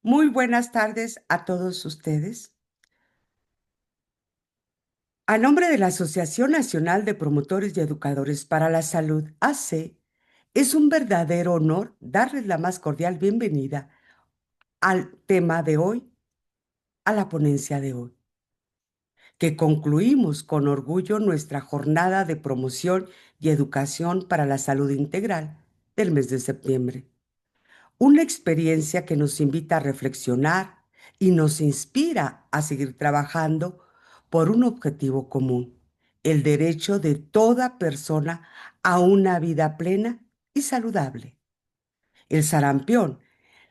Muy buenas tardes a todos ustedes. A nombre de la Asociación Nacional de Promotores y Educadores para la Salud, AC, es un verdadero honor darles la más cordial bienvenida al tema de hoy, a la ponencia de hoy, que concluimos con orgullo nuestra jornada de promoción y educación para la salud integral del mes de septiembre. Una experiencia que nos invita a reflexionar y nos inspira a seguir trabajando por un objetivo común, el derecho de toda persona a una vida plena y saludable. El sarampión,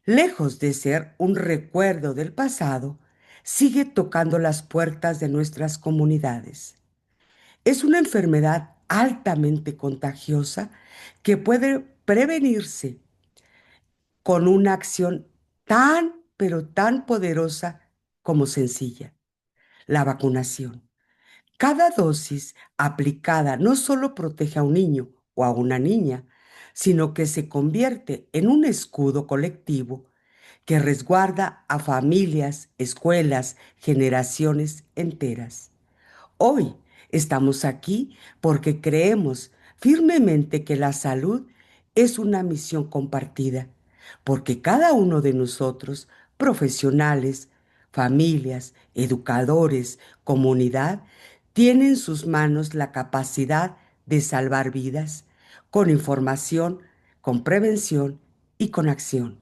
lejos de ser un recuerdo del pasado, sigue tocando las puertas de nuestras comunidades. Es una enfermedad altamente contagiosa que puede prevenirse con una acción tan, pero tan poderosa como sencilla, la vacunación. Cada dosis aplicada no solo protege a un niño o a una niña, sino que se convierte en un escudo colectivo que resguarda a familias, escuelas, generaciones enteras. Hoy estamos aquí porque creemos firmemente que la salud es una misión compartida, porque cada uno de nosotros, profesionales, familias, educadores, comunidad, tiene en sus manos la capacidad de salvar vidas con información, con prevención y con acción.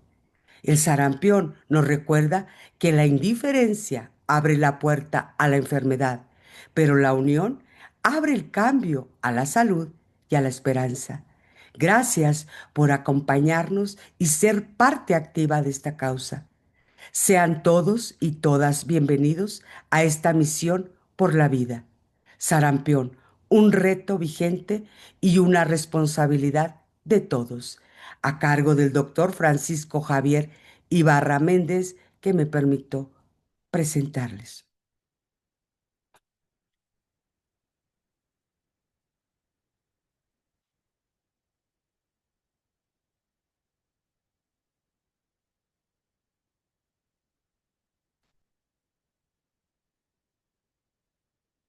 El sarampión nos recuerda que la indiferencia abre la puerta a la enfermedad, pero la unión abre el cambio a la salud y a la esperanza. Gracias por acompañarnos y ser parte activa de esta causa. Sean todos y todas bienvenidos a esta misión por la vida. Sarampión, un reto vigente y una responsabilidad de todos, a cargo del doctor Francisco Javier Ibarra Méndez, que me permito presentarles.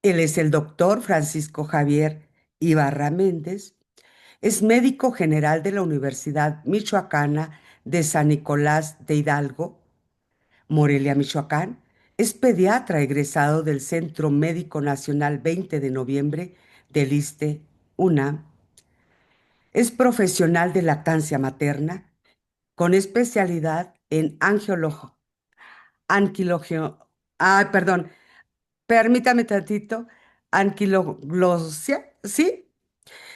Él es el doctor Francisco Javier Ibarra Méndez, es médico general de la Universidad Michoacana de San Nicolás de Hidalgo, Morelia, Michoacán. Es pediatra egresado del Centro Médico Nacional 20 de noviembre del ISSSTE UNAM. Es profesional de lactancia materna con especialidad en anquilogio, perdón, permítame tantito, anquiloglosia, ¿sí?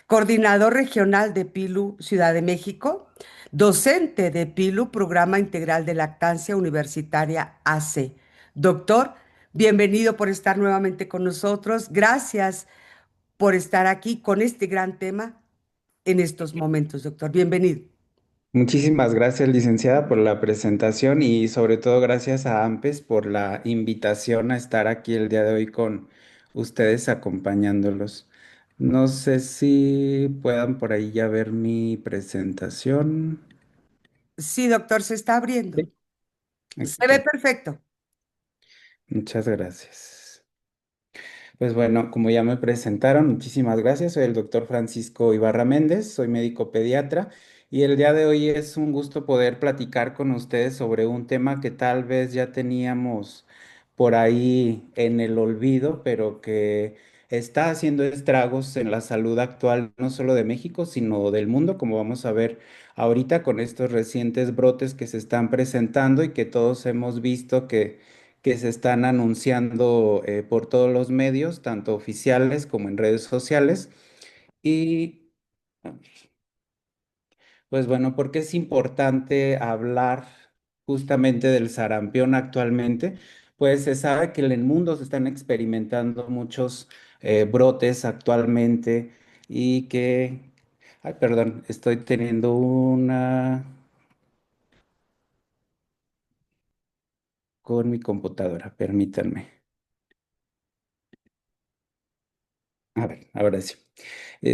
Coordinador regional de PILU Ciudad de México, docente de PILU Programa Integral de Lactancia Universitaria AC. Doctor, bienvenido por estar nuevamente con nosotros. Gracias por estar aquí con este gran tema en estos momentos, doctor. Bienvenido. Muchísimas gracias, licenciada, por la presentación y sobre todo gracias a AMPES por la invitación a estar aquí el día de hoy con ustedes acompañándolos. No sé si puedan por ahí ya ver mi presentación. Sí, doctor, se está abriendo. Sí. Se ve Ok, perfecto. muchas gracias. Pues bueno, como ya me presentaron, muchísimas gracias. Soy el doctor Francisco Ibarra Méndez, soy médico pediatra y el día de hoy es un gusto poder platicar con ustedes sobre un tema que tal vez ya teníamos por ahí en el olvido, pero que está haciendo estragos en la salud actual, no solo de México, sino del mundo, como vamos a ver ahorita con estos recientes brotes que se están presentando y que todos hemos visto que se están anunciando por todos los medios, tanto oficiales como en redes sociales. Y pues bueno, ¿por qué es importante hablar justamente del sarampión actualmente? Pues se sabe que en el mundo se están experimentando muchos brotes actualmente y que, ay, perdón, estoy teniendo una con mi computadora, permítanme. A ver, ahora sí.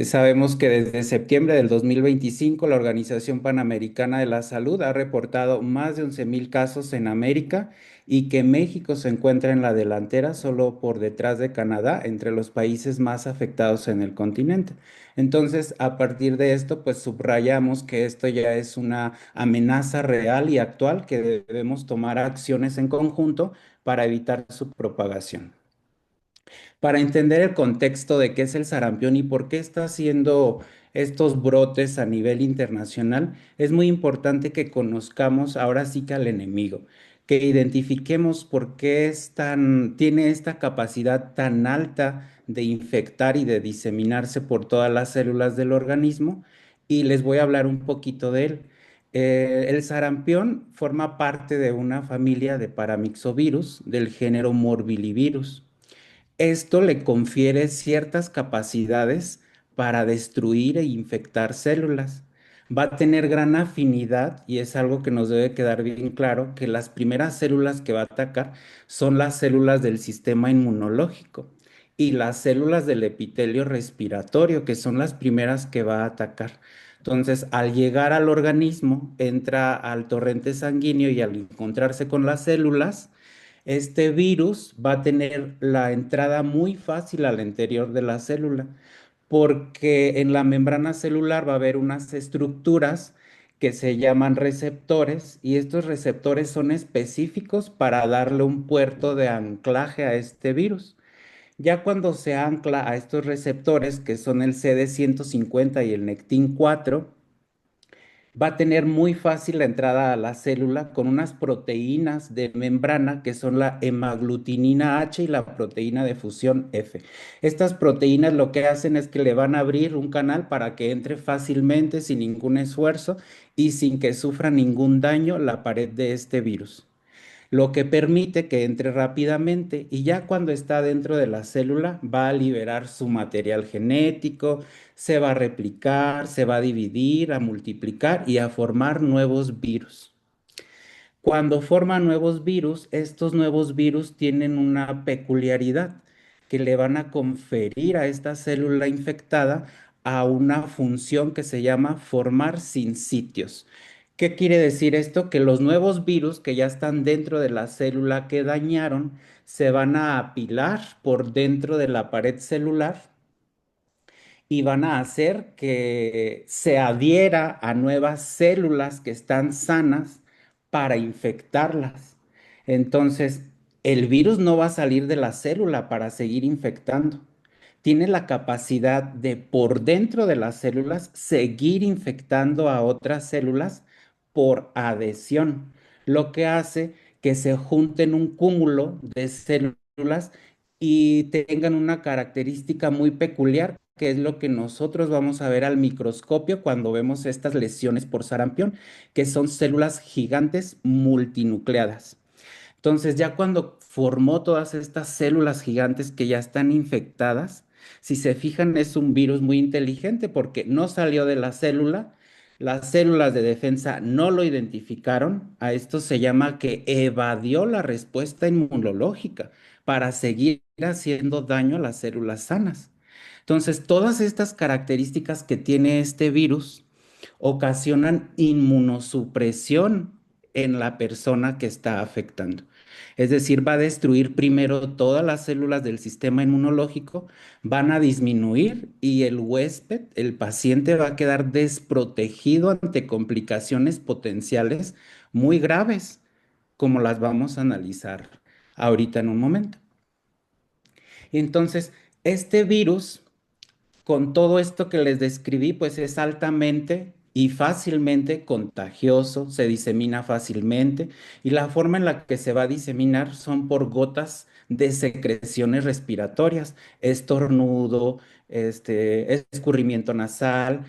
Sabemos que desde septiembre del 2025 la Organización Panamericana de la Salud ha reportado más de 11.000 casos en América y que México se encuentra en la delantera solo por detrás de Canadá entre los países más afectados en el continente. Entonces, a partir de esto, pues subrayamos que esto ya es una amenaza real y actual que debemos tomar acciones en conjunto para evitar su propagación. Para entender el contexto de qué es el sarampión y por qué está haciendo estos brotes a nivel internacional, es muy importante que conozcamos ahora sí que al enemigo, que identifiquemos por qué tiene esta capacidad tan alta de infectar y de diseminarse por todas las células del organismo, y les voy a hablar un poquito de él. El sarampión forma parte de una familia de paramyxovirus del género Morbillivirus. Esto le confiere ciertas capacidades para destruir e infectar células. Va a tener gran afinidad y es algo que nos debe quedar bien claro, que las primeras células que va a atacar son las células del sistema inmunológico y las células del epitelio respiratorio, que son las primeras que va a atacar. Entonces, al llegar al organismo, entra al torrente sanguíneo y al encontrarse con las células, este virus va a tener la entrada muy fácil al interior de la célula, porque en la membrana celular va a haber unas estructuras que se llaman receptores y estos receptores son específicos para darle un puerto de anclaje a este virus. Ya cuando se ancla a estos receptores, que son el CD150 y el Nectin 4, va a tener muy fácil la entrada a la célula con unas proteínas de membrana que son la hemaglutinina H y la proteína de fusión F. Estas proteínas lo que hacen es que le van a abrir un canal para que entre fácilmente, sin ningún esfuerzo y sin que sufra ningún daño la pared de este virus, lo que permite que entre rápidamente y ya cuando está dentro de la célula va a liberar su material genético, se va a replicar, se va a dividir, a multiplicar y a formar nuevos virus. Cuando forma nuevos virus, estos nuevos virus tienen una peculiaridad que le van a conferir a esta célula infectada a una función que se llama formar sin sitios. ¿Qué quiere decir esto? Que los nuevos virus que ya están dentro de la célula que dañaron se van a apilar por dentro de la pared celular y van a hacer que se adhiera a nuevas células que están sanas para infectarlas. Entonces, el virus no va a salir de la célula para seguir infectando. Tiene la capacidad de por dentro de las células seguir infectando a otras células por adhesión, lo que hace que se junten un cúmulo de células y tengan una característica muy peculiar, que es lo que nosotros vamos a ver al microscopio cuando vemos estas lesiones por sarampión, que son células gigantes multinucleadas. Entonces, ya cuando formó todas estas células gigantes que ya están infectadas, si se fijan, es un virus muy inteligente porque no salió de la célula, las células de defensa no lo identificaron, a esto se llama que evadió la respuesta inmunológica para seguir haciendo daño a las células sanas. Entonces, todas estas características que tiene este virus ocasionan inmunosupresión en la persona que está afectando. Es decir, va a destruir primero todas las células del sistema inmunológico, van a disminuir y el huésped, el paciente, va a quedar desprotegido ante complicaciones potenciales muy graves, como las vamos a analizar ahorita en un momento. Entonces, este virus, con todo esto que les describí, pues es altamente y fácilmente contagioso, se disemina fácilmente y la forma en la que se va a diseminar son por gotas de secreciones respiratorias, estornudo, escurrimiento nasal.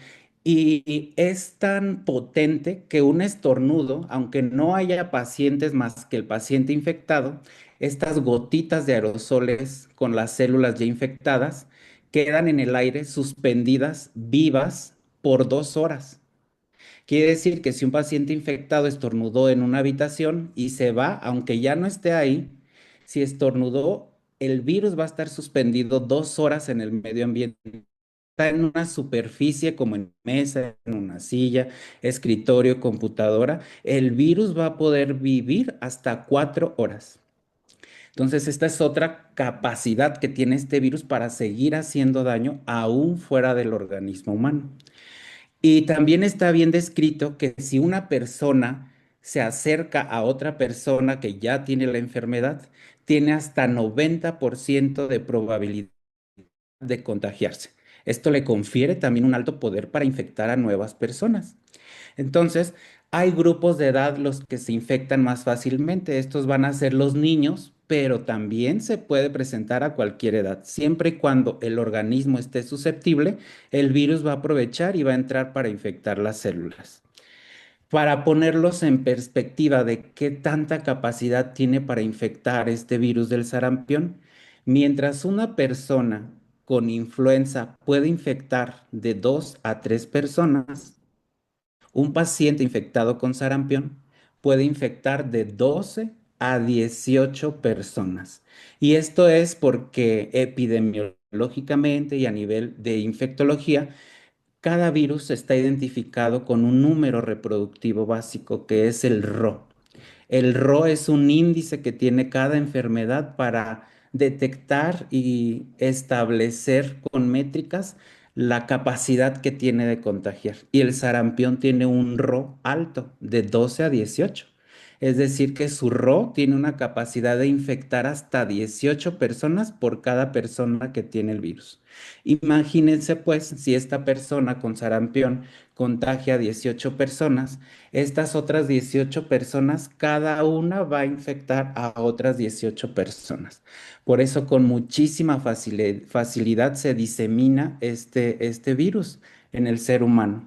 Y es tan potente que un estornudo, aunque no haya pacientes más que el paciente infectado, estas gotitas de aerosoles con las células ya infectadas quedan en el aire suspendidas vivas por 2 horas. Quiere decir que si un paciente infectado estornudó en una habitación y se va, aunque ya no esté ahí, si estornudó, el virus va a estar suspendido 2 horas en el medio ambiente está en una superficie como en mesa, en una silla, escritorio, computadora, el virus va a poder vivir hasta 4 horas. Entonces, esta es otra capacidad que tiene este virus para seguir haciendo daño aún fuera del organismo humano. Y también está bien descrito que si una persona se acerca a otra persona que ya tiene la enfermedad, tiene hasta 90% de probabilidad de contagiarse. Esto le confiere también un alto poder para infectar a nuevas personas. Entonces, hay grupos de edad los que se infectan más fácilmente. Estos van a ser los niños, pero también se puede presentar a cualquier edad. Siempre y cuando el organismo esté susceptible, el virus va a aprovechar y va a entrar para infectar las células. Para ponerlos en perspectiva de qué tanta capacidad tiene para infectar este virus del sarampión, mientras una persona con influenza puede infectar de 2 a 3 personas, un paciente infectado con sarampión puede infectar de 12 a 18 personas. Y esto es porque epidemiológicamente y a nivel de infectología, cada virus está identificado con un número reproductivo básico que es el RO. El RO es un índice que tiene cada enfermedad para detectar y establecer con métricas la capacidad que tiene de contagiar. Y el sarampión tiene un RO alto, de 12 a 18. Es decir, que su RO tiene una capacidad de infectar hasta 18 personas por cada persona que tiene el virus. Imagínense pues si esta persona con sarampión contagia a 18 personas, estas otras 18 personas, cada una va a infectar a otras 18 personas. Por eso con muchísima facilidad se disemina este virus en el ser humano.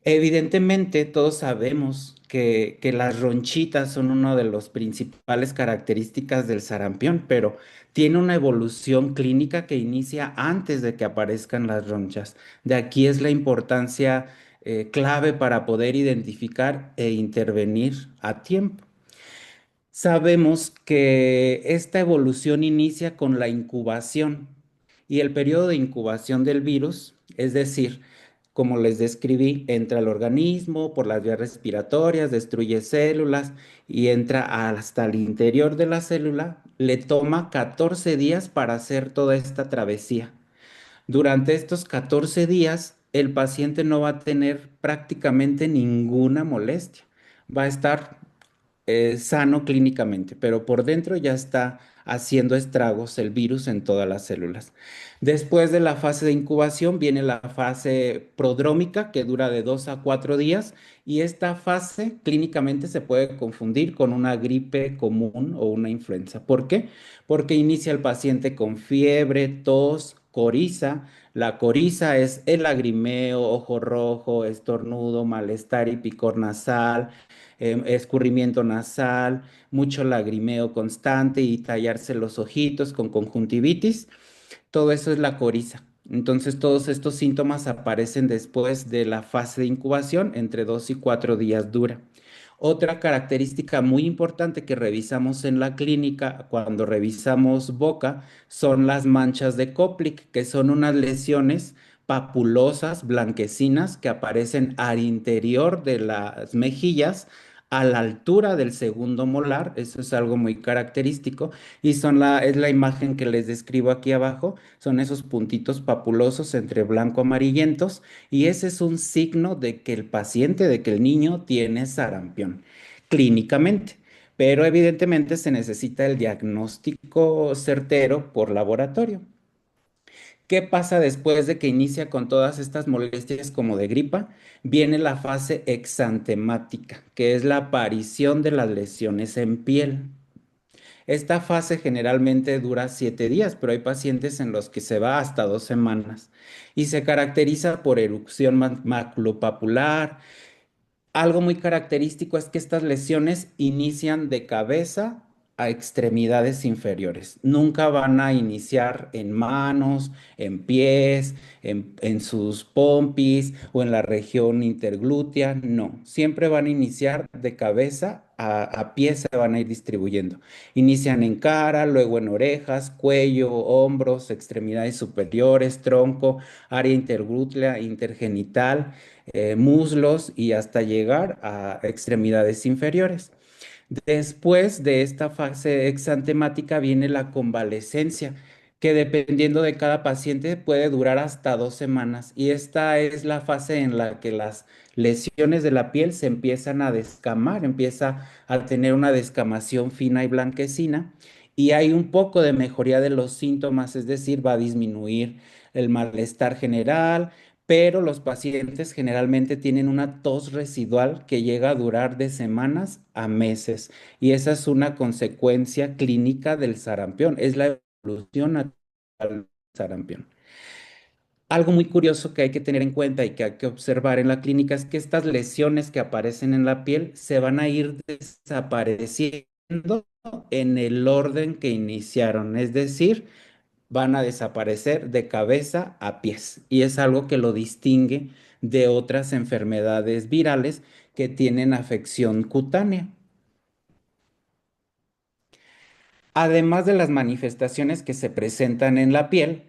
Evidentemente, todos sabemos que las ronchitas son una de las principales características del sarampión, pero tiene una evolución clínica que inicia antes de que aparezcan las ronchas. De aquí es la importancia clave para poder identificar e intervenir a tiempo. Sabemos que esta evolución inicia con la incubación y el periodo de incubación del virus, es decir, como les describí, entra al organismo por las vías respiratorias, destruye células y entra hasta el interior de la célula, le toma 14 días para hacer toda esta travesía. Durante estos 14 días, el paciente no va a tener prácticamente ninguna molestia. Va a estar sano clínicamente, pero por dentro ya está haciendo estragos el virus en todas las células. Después de la fase de incubación viene la fase prodrómica que dura de 2 a 4 días y esta fase clínicamente se puede confundir con una gripe común o una influenza. ¿Por qué? Porque inicia el paciente con fiebre, tos, coriza. La coriza es el lagrimeo, ojo rojo, estornudo, malestar y picor nasal, escurrimiento nasal, mucho lagrimeo constante y tallarse los ojitos con conjuntivitis. Todo eso es la coriza. Entonces, todos estos síntomas aparecen después de la fase de incubación, entre 2 y 4 días dura. Otra característica muy importante que revisamos en la clínica cuando revisamos boca son las manchas de Koplik, que son unas lesiones papulosas, blanquecinas, que aparecen al interior de las mejillas, a la altura del segundo molar. Eso es algo muy característico y es la imagen que les describo aquí abajo. Son esos puntitos papulosos entre blanco amarillentos y ese es un signo de que el paciente, de que el niño tiene sarampión clínicamente. Pero evidentemente se necesita el diagnóstico certero por laboratorio. ¿Qué pasa después de que inicia con todas estas molestias como de gripa? Viene la fase exantemática, que es la aparición de las lesiones en piel. Esta fase generalmente dura 7 días, pero hay pacientes en los que se va hasta 2 semanas y se caracteriza por erupción maculopapular. Algo muy característico es que estas lesiones inician de cabeza a extremidades inferiores. Nunca van a iniciar en manos, en pies, en sus pompis o en la región interglútea. No, siempre van a iniciar de cabeza a pies, se van a ir distribuyendo. Inician en cara, luego en orejas, cuello, hombros, extremidades superiores, tronco, área interglútea, intergenital, muslos y hasta llegar a extremidades inferiores. Después de esta fase exantemática viene la convalescencia, que dependiendo de cada paciente puede durar hasta 2 semanas. Y esta es la fase en la que las lesiones de la piel se empiezan a descamar, empieza a tener una descamación fina y blanquecina. Y hay un poco de mejoría de los síntomas, es decir, va a disminuir el malestar general, pero los pacientes generalmente tienen una tos residual que llega a durar de semanas a meses y esa es una consecuencia clínica del sarampión, es la evolución natural del sarampión. Algo muy curioso que hay que tener en cuenta y que hay que observar en la clínica es que estas lesiones que aparecen en la piel se van a ir desapareciendo en el orden que iniciaron, es decir, van a desaparecer de cabeza a pies. Y es algo que lo distingue de otras enfermedades virales que tienen afección cutánea. Además de las manifestaciones que se presentan en la piel,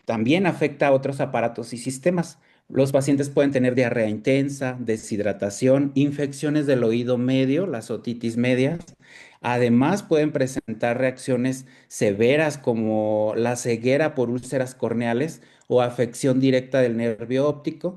también afecta a otros aparatos y sistemas. Los pacientes pueden tener diarrea intensa, deshidratación, infecciones del oído medio, las otitis medias. Además, pueden presentar reacciones severas como la ceguera por úlceras corneales o afección directa del nervio óptico.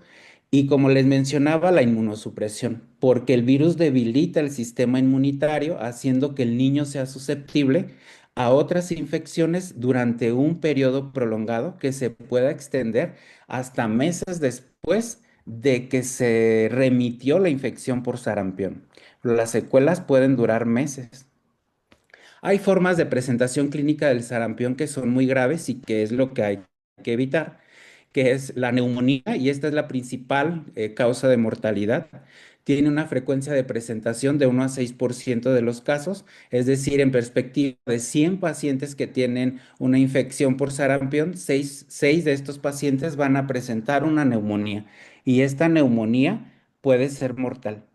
Y como les mencionaba, la inmunosupresión, porque el virus debilita el sistema inmunitario, haciendo que el niño sea susceptible a otras infecciones durante un periodo prolongado que se pueda extender hasta meses después de que se remitió la infección por sarampión. Las secuelas pueden durar meses. Hay formas de presentación clínica del sarampión que son muy graves y que es lo que hay que evitar, que es la neumonía, y esta es la principal causa de mortalidad. Tiene una frecuencia de presentación de 1 a 6% de los casos, es decir, en perspectiva de 100 pacientes que tienen una infección por sarampión, 6 de estos pacientes van a presentar una neumonía y esta neumonía puede ser mortal.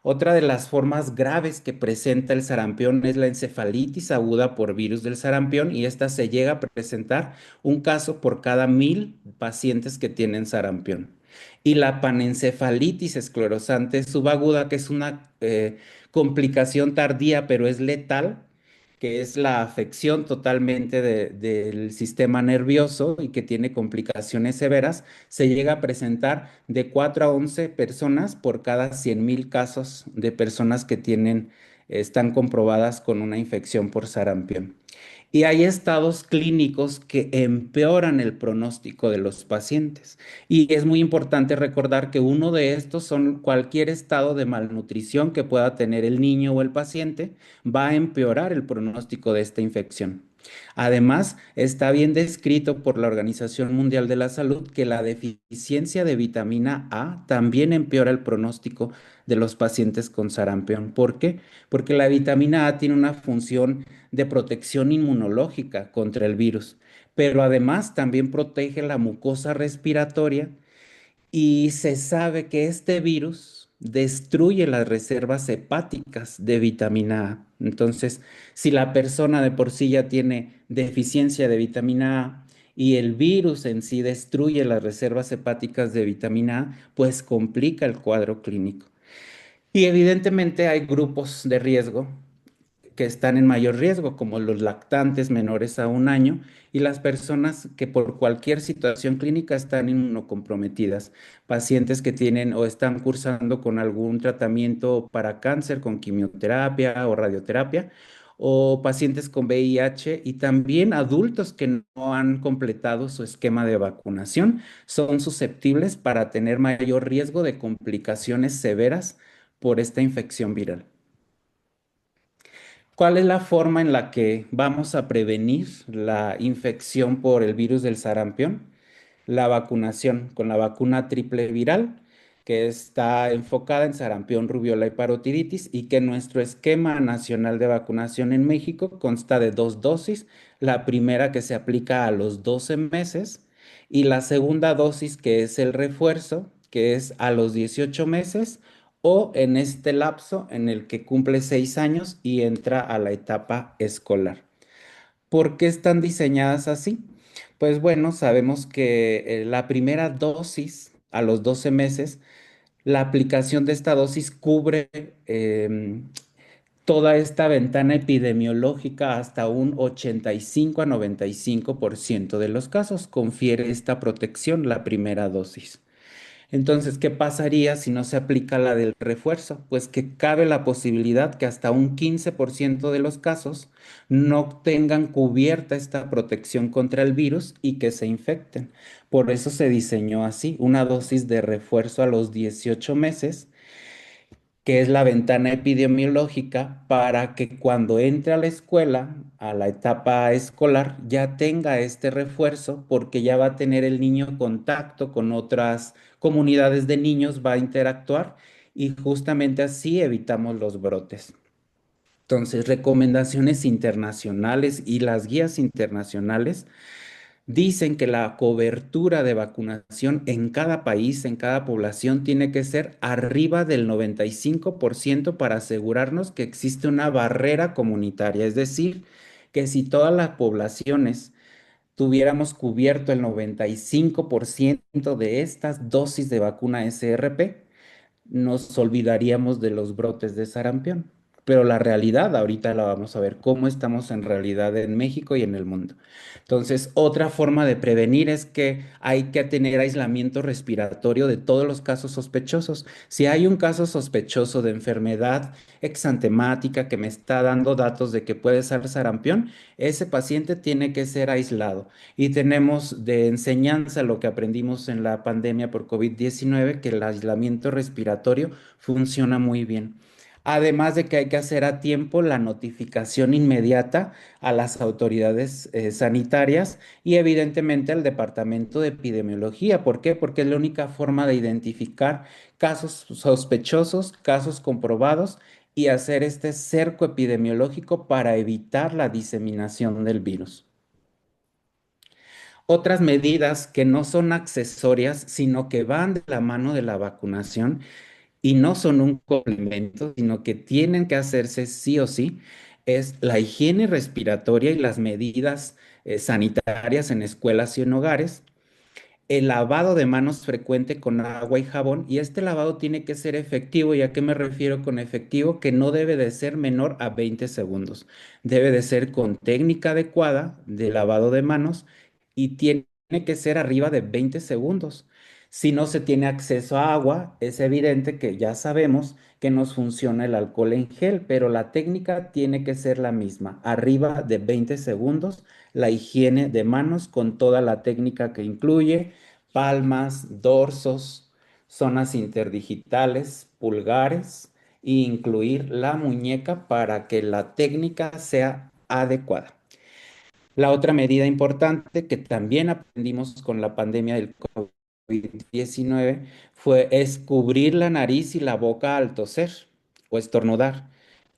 Otra de las formas graves que presenta el sarampión es la encefalitis aguda por virus del sarampión y esta se llega a presentar un caso por cada 1000 pacientes que tienen sarampión. Y la panencefalitis esclerosante subaguda, que es una complicación tardía pero es letal, que es la afección totalmente del sistema nervioso y que tiene complicaciones severas, se llega a presentar de 4 a 11 personas por cada 100.000 casos de personas que están comprobadas con una infección por sarampión. Y hay estados clínicos que empeoran el pronóstico de los pacientes. Y es muy importante recordar que uno de estos son cualquier estado de malnutrición que pueda tener el niño o el paciente, va a empeorar el pronóstico de esta infección. Además, está bien descrito por la Organización Mundial de la Salud que la deficiencia de vitamina A también empeora el pronóstico de los pacientes con sarampión. ¿Por qué? Porque la vitamina A tiene una función de protección inmunológica contra el virus, pero además también protege la mucosa respiratoria y se sabe que este virus destruye las reservas hepáticas de vitamina A. Entonces, si la persona de por sí ya tiene deficiencia de vitamina A y el virus en sí destruye las reservas hepáticas de vitamina A, pues complica el cuadro clínico. Y evidentemente hay grupos de riesgo que están en mayor riesgo, como los lactantes menores a 1 año y las personas que por cualquier situación clínica están inmunocomprometidas, pacientes que tienen o están cursando con algún tratamiento para cáncer, con quimioterapia o radioterapia, o pacientes con VIH y también adultos que no han completado su esquema de vacunación, son susceptibles para tener mayor riesgo de complicaciones severas por esta infección viral. ¿Cuál es la forma en la que vamos a prevenir la infección por el virus del sarampión? La vacunación con la vacuna triple viral, que está enfocada en sarampión, rubiola y parotiritis y que nuestro esquema nacional de vacunación en México consta de dos dosis, la primera que se aplica a los 12 meses y la segunda dosis que es el refuerzo, que es a los 18 meses o en este lapso en el que cumple 6 años y entra a la etapa escolar. ¿Por qué están diseñadas así? Pues bueno, sabemos que la primera dosis a los 12 meses, la aplicación de esta dosis cubre toda esta ventana epidemiológica hasta un 85 a 95% de los casos. Confiere esta protección la primera dosis. Entonces, ¿qué pasaría si no se aplica la del refuerzo? Pues que cabe la posibilidad que hasta un 15% de los casos no tengan cubierta esta protección contra el virus y que se infecten. Por eso se diseñó así, una dosis de refuerzo a los 18 meses, que es la ventana epidemiológica para que cuando entre a la escuela, a la etapa escolar, ya tenga este refuerzo porque ya va a tener el niño contacto con otras comunidades de niños, va a interactuar y justamente así evitamos los brotes. Entonces, recomendaciones internacionales y las guías internacionales dicen que la cobertura de vacunación en cada país, en cada población, tiene que ser arriba del 95% para asegurarnos que existe una barrera comunitaria. Es decir, que si todas las poblaciones tuviéramos cubierto el 95% de estas dosis de vacuna SRP, nos olvidaríamos de los brotes de sarampión. Pero la realidad, ahorita la vamos a ver, cómo estamos en realidad en México y en el mundo. Entonces, otra forma de prevenir es que hay que tener aislamiento respiratorio de todos los casos sospechosos. Si hay un caso sospechoso de enfermedad exantemática que me está dando datos de que puede ser sarampión, ese paciente tiene que ser aislado. Y tenemos de enseñanza lo que aprendimos en la pandemia por COVID-19, que el aislamiento respiratorio funciona muy bien. Además de que hay que hacer a tiempo la notificación inmediata a las autoridades sanitarias y evidentemente al Departamento de Epidemiología. ¿Por qué? Porque es la única forma de identificar casos sospechosos, casos comprobados y hacer este cerco epidemiológico para evitar la diseminación del virus. Otras medidas que no son accesorias, sino que van de la mano de la vacunación y no son un complemento, sino que tienen que hacerse sí o sí, es la higiene respiratoria y las medidas sanitarias en escuelas y en hogares, el lavado de manos frecuente con agua y jabón, y este lavado tiene que ser efectivo. ¿Y a qué me refiero con efectivo? Que no debe de ser menor a 20 segundos. Debe de ser con técnica adecuada de lavado de manos y tiene que ser arriba de 20 segundos. Si no se tiene acceso a agua, es evidente que ya sabemos que nos funciona el alcohol en gel, pero la técnica tiene que ser la misma, arriba de 20 segundos, la higiene de manos con toda la técnica que incluye palmas, dorsos, zonas interdigitales, pulgares e incluir la muñeca para que la técnica sea adecuada. La otra medida importante que también aprendimos con la pandemia del COVID-19 es cubrir la nariz y la boca al toser o estornudar.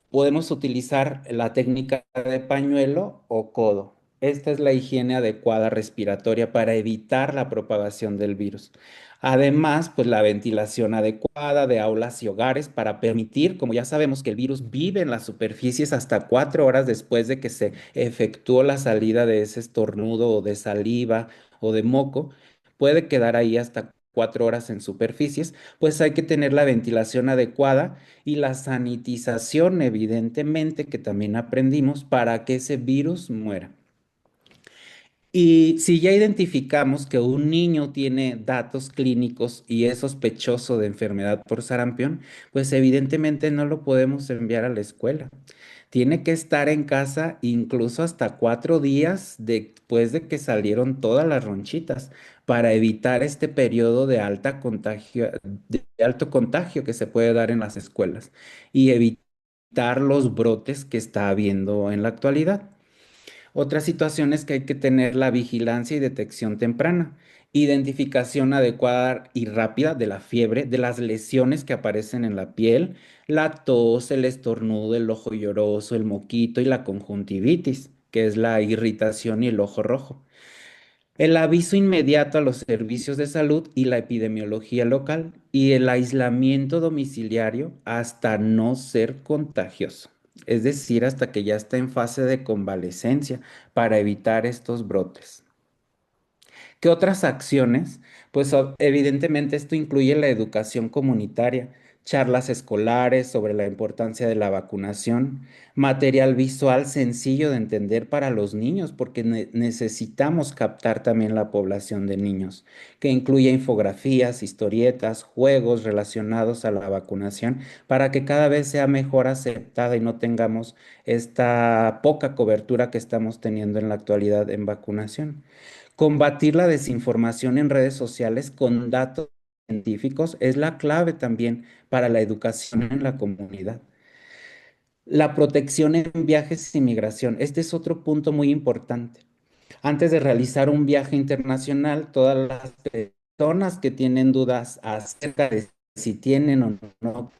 Podemos utilizar la técnica de pañuelo o codo. Esta es la higiene adecuada respiratoria para evitar la propagación del virus. Además, pues la ventilación adecuada de aulas y hogares para permitir, como ya sabemos que el virus vive en las superficies hasta 4 horas después de que se efectuó la salida de ese estornudo o de saliva o de moco, puede quedar ahí hasta 4 horas en superficies, pues hay que tener la ventilación adecuada y la sanitización, evidentemente, que también aprendimos para que ese virus muera. Y si ya identificamos que un niño tiene datos clínicos y es sospechoso de enfermedad por sarampión, pues evidentemente no lo podemos enviar a la escuela. Tiene que estar en casa incluso hasta 4 días después de que salieron todas las ronchitas para evitar este periodo de de alto contagio que se puede dar en las escuelas y evitar los brotes que está habiendo en la actualidad. Otra situación es que hay que tener la vigilancia y detección temprana. Identificación adecuada y rápida de la fiebre, de las lesiones que aparecen en la piel, la tos, el estornudo, el ojo lloroso, el moquito y la conjuntivitis, que es la irritación y el ojo rojo. El aviso inmediato a los servicios de salud y la epidemiología local y el aislamiento domiciliario hasta no ser contagioso, es decir, hasta que ya está en fase de convalecencia para evitar estos brotes. ¿Qué otras acciones? Pues evidentemente esto incluye la educación comunitaria, charlas escolares sobre la importancia de la vacunación, material visual sencillo de entender para los niños, porque necesitamos captar también la población de niños, que incluye infografías, historietas, juegos relacionados a la vacunación, para que cada vez sea mejor aceptada y no tengamos esta poca cobertura que estamos teniendo en la actualidad en vacunación. Combatir la desinformación en redes sociales con datos científicos es la clave también para la educación en la comunidad. La protección en viajes y migración. Este es otro punto muy importante. Antes de realizar un viaje internacional, todas las personas que tienen dudas acerca de si tienen o no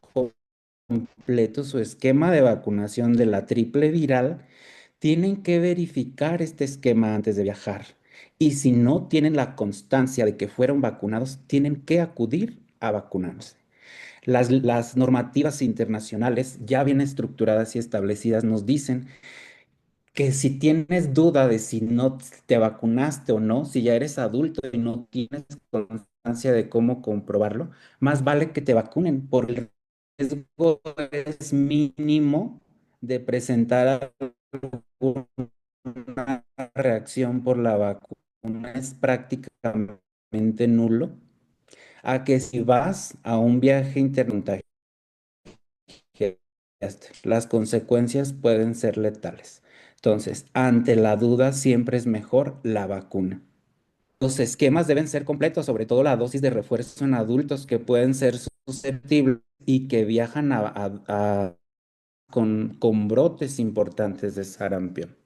completo su esquema de vacunación de la triple viral, tienen que verificar este esquema antes de viajar. Y si no tienen la constancia de que fueron vacunados, tienen que acudir a vacunarse. Las normativas internacionales ya bien estructuradas y establecidas nos dicen que si tienes duda de si no te vacunaste o no, si ya eres adulto y no tienes constancia de cómo comprobarlo, más vale que te vacunen, porque el riesgo es mínimo de presentar alguna reacción por la vacuna, es prácticamente nulo, a que si vas a un viaje intercontagiado, las consecuencias pueden ser letales. Entonces, ante la duda, siempre es mejor la vacuna. Los esquemas deben ser completos, sobre todo la dosis de refuerzo en adultos que pueden ser susceptibles y que viajan con brotes importantes de sarampión.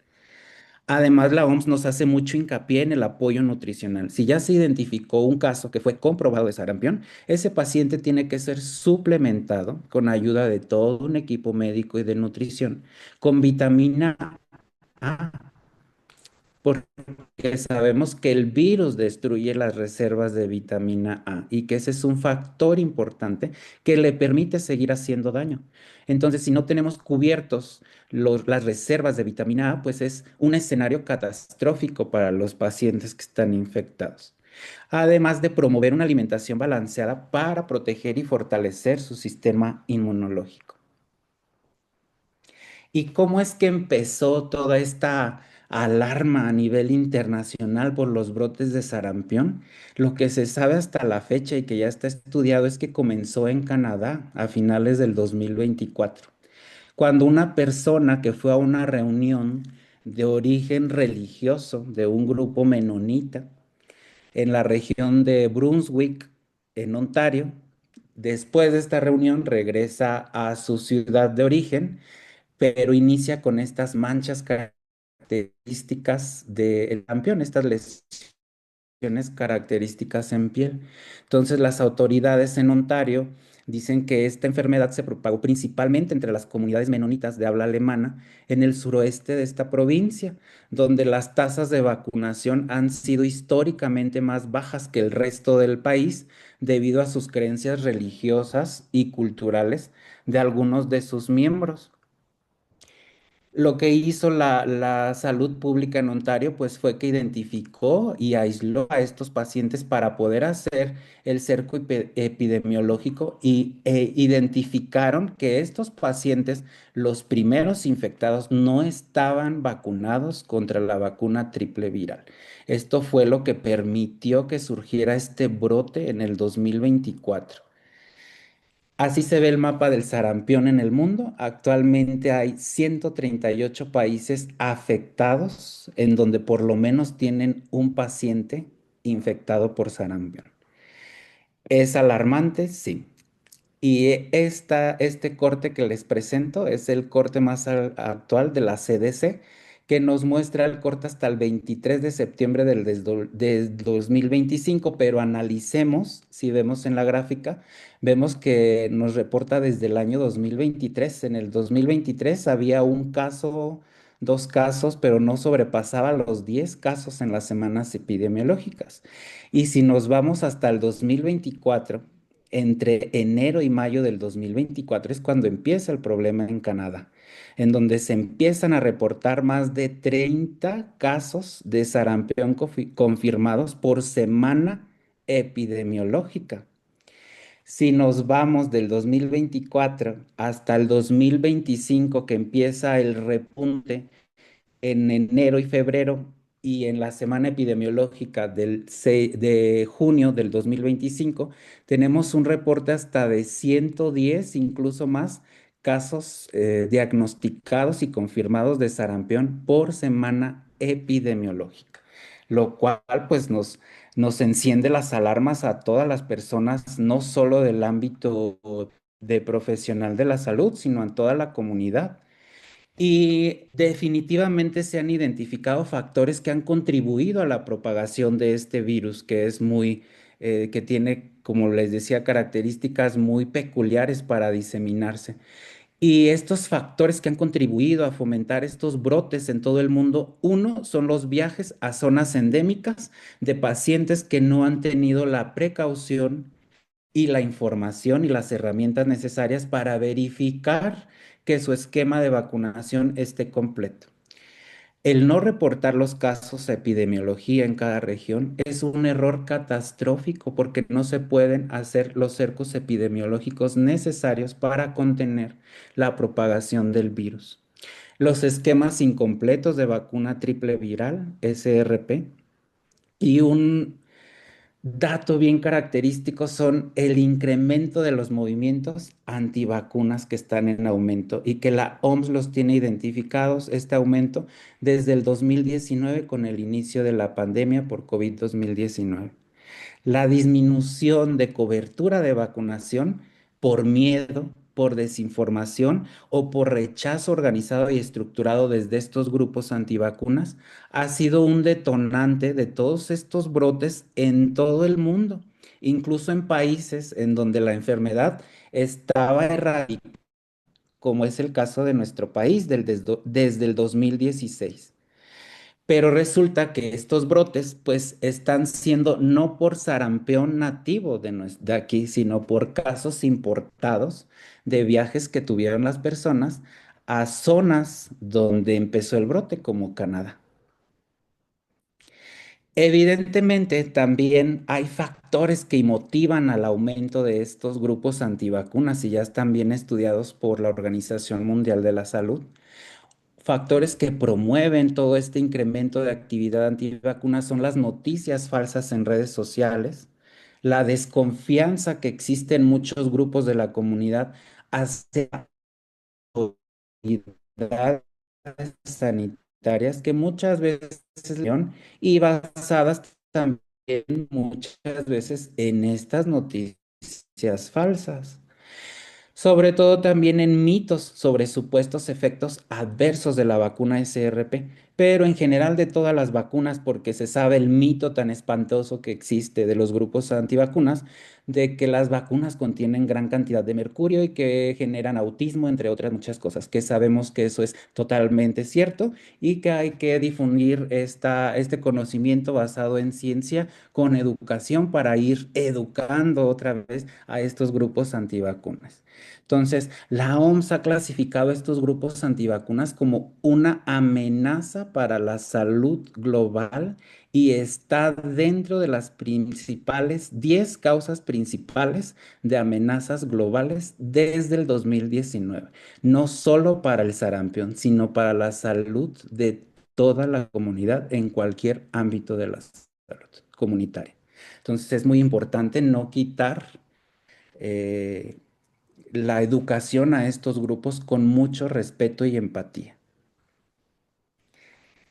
Además, la OMS nos hace mucho hincapié en el apoyo nutricional. Si ya se identificó un caso que fue comprobado de sarampión, ese paciente tiene que ser suplementado con ayuda de todo un equipo médico y de nutrición con vitamina A, porque sabemos que el virus destruye las reservas de vitamina A y que ese es un factor importante que le permite seguir haciendo daño. Entonces, si no tenemos cubiertos las reservas de vitamina A, pues es un escenario catastrófico para los pacientes que están infectados. Además de promover una alimentación balanceada para proteger y fortalecer su sistema inmunológico. ¿Y cómo es que empezó toda esta alarma a nivel internacional por los brotes de sarampión? Lo que se sabe hasta la fecha y que ya está estudiado es que comenzó en Canadá a finales del 2024, cuando una persona que fue a una reunión de origen religioso de un grupo menonita en la región de Brunswick, en Ontario, después de esta reunión regresa a su ciudad de origen, pero inicia con estas manchas características del campeón, estas lesiones características en piel. Entonces, las autoridades en Ontario dicen que esta enfermedad se propagó principalmente entre las comunidades menonitas de habla alemana en el suroeste de esta provincia, donde las tasas de vacunación han sido históricamente más bajas que el resto del país debido a sus creencias religiosas y culturales de algunos de sus miembros. Lo que hizo la salud pública en Ontario, pues fue que identificó y aisló a estos pacientes para poder hacer el cerco epidemiológico e identificaron que estos pacientes, los primeros infectados, no estaban vacunados contra la vacuna triple viral. Esto fue lo que permitió que surgiera este brote en el 2024. Así se ve el mapa del sarampión en el mundo. Actualmente hay 138 países afectados en donde por lo menos tienen un paciente infectado por sarampión. ¿Es alarmante? Sí. Y este corte que les presento es el corte más actual de la CDC, que nos muestra el corte hasta el 23 de septiembre del 2025, pero analicemos, si vemos en la gráfica, vemos que nos reporta desde el año 2023. En el 2023 había un caso, dos casos, pero no sobrepasaba los 10 casos en las semanas epidemiológicas. Y si nos vamos hasta el 2024, entre enero y mayo del 2024 es cuando empieza el problema en Canadá, en donde se empiezan a reportar más de 30 casos de sarampión confirmados por semana epidemiológica. Si nos vamos del 2024 hasta el 2025, que empieza el repunte, en enero y febrero y en la semana epidemiológica de junio del 2025 tenemos un reporte hasta de 110, incluso más, casos diagnosticados y confirmados de sarampión por semana epidemiológica, lo cual pues nos enciende las alarmas a todas las personas, no solo del ámbito de profesional de la salud, sino a toda la comunidad. Y definitivamente se han identificado factores que han contribuido a la propagación de este virus, que es que tiene, como les decía, características muy peculiares para diseminarse. Y estos factores que han contribuido a fomentar estos brotes en todo el mundo, uno son los viajes a zonas endémicas de pacientes que no han tenido la precaución y la información y las herramientas necesarias para verificar que su esquema de vacunación esté completo. El no reportar los casos a epidemiología en cada región es un error catastrófico porque no se pueden hacer los cercos epidemiológicos necesarios para contener la propagación del virus. Los esquemas incompletos de vacuna triple viral, SRP, y un dato bien característico son el incremento de los movimientos antivacunas que están en aumento y que la OMS los tiene identificados, este aumento, desde el 2019 con el inicio de la pandemia por COVID-19. La disminución de cobertura de vacunación por miedo, por desinformación o por rechazo organizado y estructurado desde estos grupos antivacunas ha sido un detonante de todos estos brotes en todo el mundo, incluso en países en donde la enfermedad estaba erradicada, como es el caso de nuestro país desde el 2016. Pero resulta que estos brotes pues están siendo no por sarampión nativo de aquí, sino por casos importados de viajes que tuvieron las personas a zonas donde empezó el brote, como Canadá. Evidentemente, también hay factores que motivan al aumento de estos grupos antivacunas y ya están bien estudiados por la Organización Mundial de la Salud. Factores que promueven todo este incremento de actividad antivacuna son las noticias falsas en redes sociales, la desconfianza que existe en muchos grupos de la comunidad hacia autoridades sanitarias que muchas veces y basadas también muchas veces en estas noticias falsas. Sobre todo también en mitos sobre supuestos efectos adversos de la vacuna SRP, pero en general de todas las vacunas, porque se sabe el mito tan espantoso que existe de los grupos antivacunas, de que las vacunas contienen gran cantidad de mercurio y que generan autismo, entre otras muchas cosas, que sabemos que eso es totalmente cierto y que hay que difundir este conocimiento basado en ciencia con educación para ir educando otra vez a estos grupos antivacunas. Entonces, la OMS ha clasificado a estos grupos antivacunas como una amenaza para la salud global y está dentro de las principales 10 causas principales de amenazas globales desde el 2019. No solo para el sarampión, sino para la salud de toda la comunidad en cualquier ámbito de la salud comunitaria. Entonces, es muy importante no quitar eh, la educación a estos grupos con mucho respeto y empatía.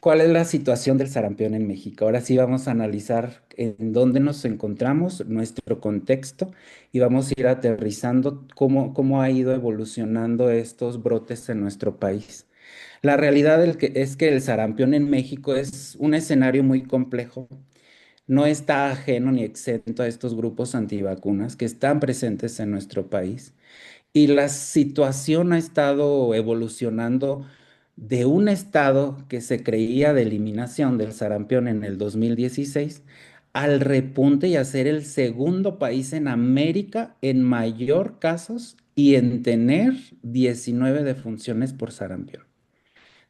¿Cuál es la situación del sarampión en México? Ahora sí vamos a analizar en dónde nos encontramos, nuestro contexto, y vamos a ir aterrizando cómo ha ido evolucionando estos brotes en nuestro país. La realidad es que el sarampión en México es un escenario muy complejo. No está ajeno ni exento a estos grupos antivacunas que están presentes en nuestro país. Y la situación ha estado evolucionando de un estado que se creía de eliminación del sarampión en el 2016 al repunte y a ser el segundo país en América en mayor casos y en tener 19 defunciones por sarampión.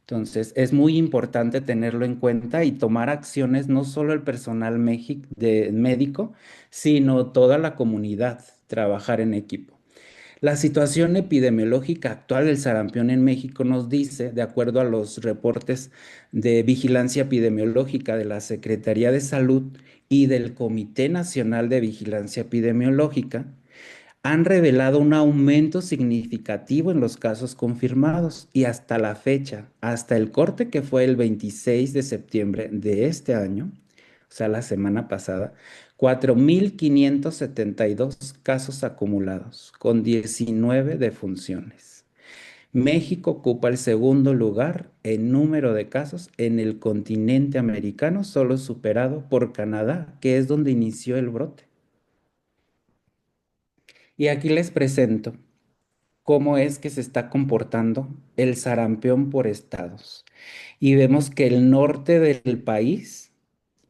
Entonces, es muy importante tenerlo en cuenta y tomar acciones, no solo el personal médico, sino toda la comunidad, trabajar en equipo. La situación epidemiológica actual del sarampión en México nos dice, de acuerdo a los reportes de vigilancia epidemiológica de la Secretaría de Salud y del Comité Nacional de Vigilancia Epidemiológica, han revelado un aumento significativo en los casos confirmados y hasta la fecha, hasta el corte que fue el 26 de septiembre de este año, o sea, la semana pasada, 4.572 casos acumulados con 19 defunciones. México ocupa el segundo lugar en número de casos en el continente americano, solo superado por Canadá, que es donde inició el brote. Y aquí les presento cómo es que se está comportando el sarampión por estados. Y vemos que el norte del país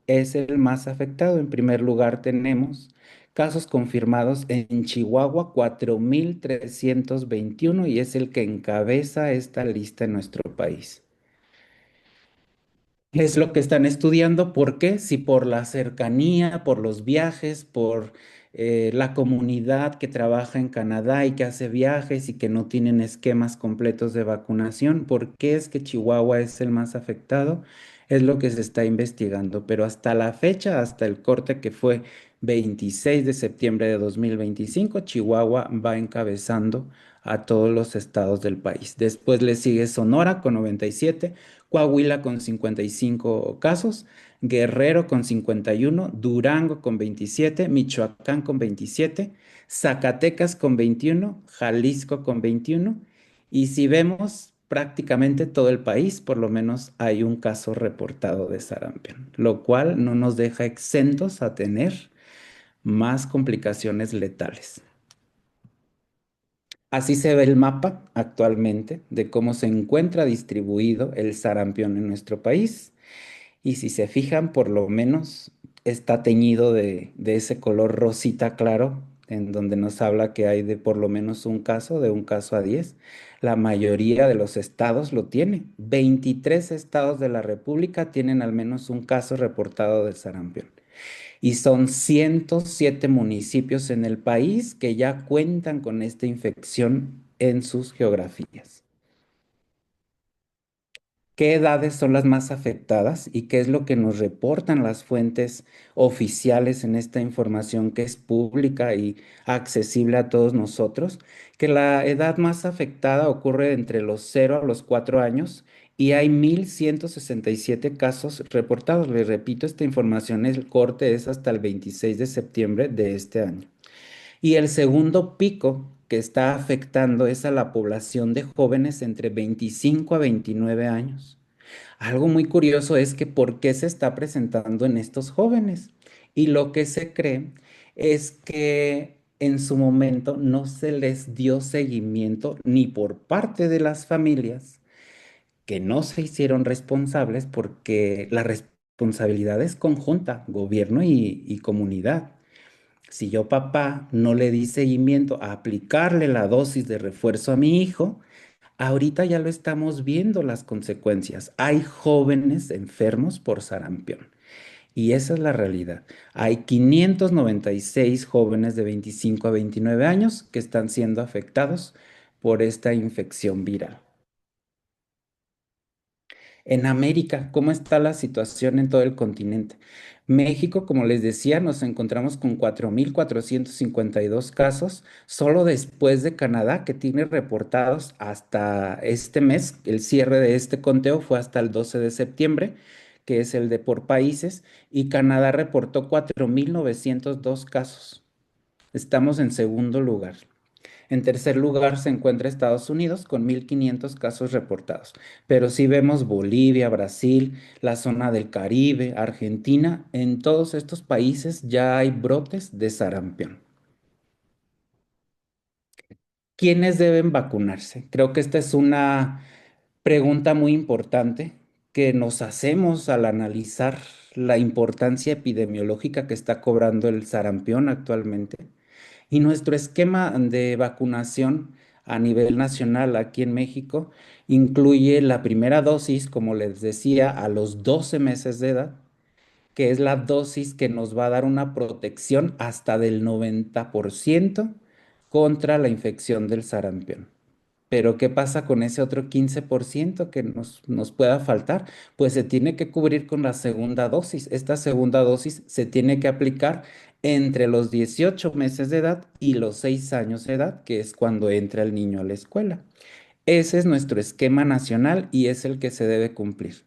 es el más afectado. En primer lugar tenemos casos confirmados en Chihuahua, 4.321 y es el que encabeza esta lista en nuestro país. Es lo que están estudiando. ¿Por qué? Si por la cercanía, por los viajes, por la comunidad que trabaja en Canadá y que hace viajes y que no tienen esquemas completos de vacunación. ¿Por qué es que Chihuahua es el más afectado? Es lo que se está investigando. Pero hasta la fecha, hasta el corte que fue 26 de septiembre de 2025, Chihuahua va encabezando a todos los estados del país. Después le sigue Sonora con 97. Coahuila con 55 casos, Guerrero con 51, Durango con 27, Michoacán con 27, Zacatecas con 21, Jalisco con 21. Y si vemos prácticamente todo el país, por lo menos hay un caso reportado de sarampión, lo cual no nos deja exentos a tener más complicaciones letales. Así se ve el mapa actualmente de cómo se encuentra distribuido el sarampión en nuestro país. Y si se fijan, por lo menos está teñido de ese color rosita claro, en donde nos habla que hay de por lo menos un caso, de un caso a 10. La mayoría de los estados lo tiene. 23 estados de la República tienen al menos un caso reportado de sarampión. Y son 107 municipios en el país que ya cuentan con esta infección en sus geografías. ¿Qué edades son las más afectadas y qué es lo que nos reportan las fuentes oficiales en esta información que es pública y accesible a todos nosotros? Que la edad más afectada ocurre entre los 0 a los 4 años y hay 1.167 casos reportados. Les repito, esta información, el corte es hasta el 26 de septiembre de este año. Y el segundo pico que está afectando es a la población de jóvenes entre 25 a 29 años. Algo muy curioso es que por qué se está presentando en estos jóvenes. Y lo que se cree es que en su momento no se les dio seguimiento ni por parte de las familias, que no se hicieron responsables porque la responsabilidad es conjunta, gobierno y comunidad. Si yo, papá, no le di seguimiento a aplicarle la dosis de refuerzo a mi hijo, ahorita ya lo estamos viendo las consecuencias. Hay jóvenes enfermos por sarampión. Y esa es la realidad. Hay 596 jóvenes de 25 a 29 años que están siendo afectados por esta infección viral. En América, ¿cómo está la situación en todo el continente? México, como les decía, nos encontramos con 4.452 casos, solo después de Canadá, que tiene reportados hasta este mes. El cierre de este conteo fue hasta el 12 de septiembre, que es el de por países, y Canadá reportó 4.902 casos. Estamos en segundo lugar. En tercer lugar se encuentra Estados Unidos con 1.500 casos reportados. Pero si vemos Bolivia, Brasil, la zona del Caribe, Argentina, en todos estos países ya hay brotes de sarampión. ¿Quiénes deben vacunarse? Creo que esta es una pregunta muy importante que nos hacemos al analizar la importancia epidemiológica que está cobrando el sarampión actualmente. Y nuestro esquema de vacunación a nivel nacional aquí en México incluye la primera dosis, como les decía, a los 12 meses de edad, que es la dosis que nos va a dar una protección hasta del 90% contra la infección del sarampión. Pero ¿qué pasa con ese otro 15% que nos pueda faltar? Pues se tiene que cubrir con la segunda dosis. Esta segunda dosis se tiene que aplicar entre los 18 meses de edad y los 6 años de edad, que es cuando entra el niño a la escuela. Ese es nuestro esquema nacional y es el que se debe cumplir.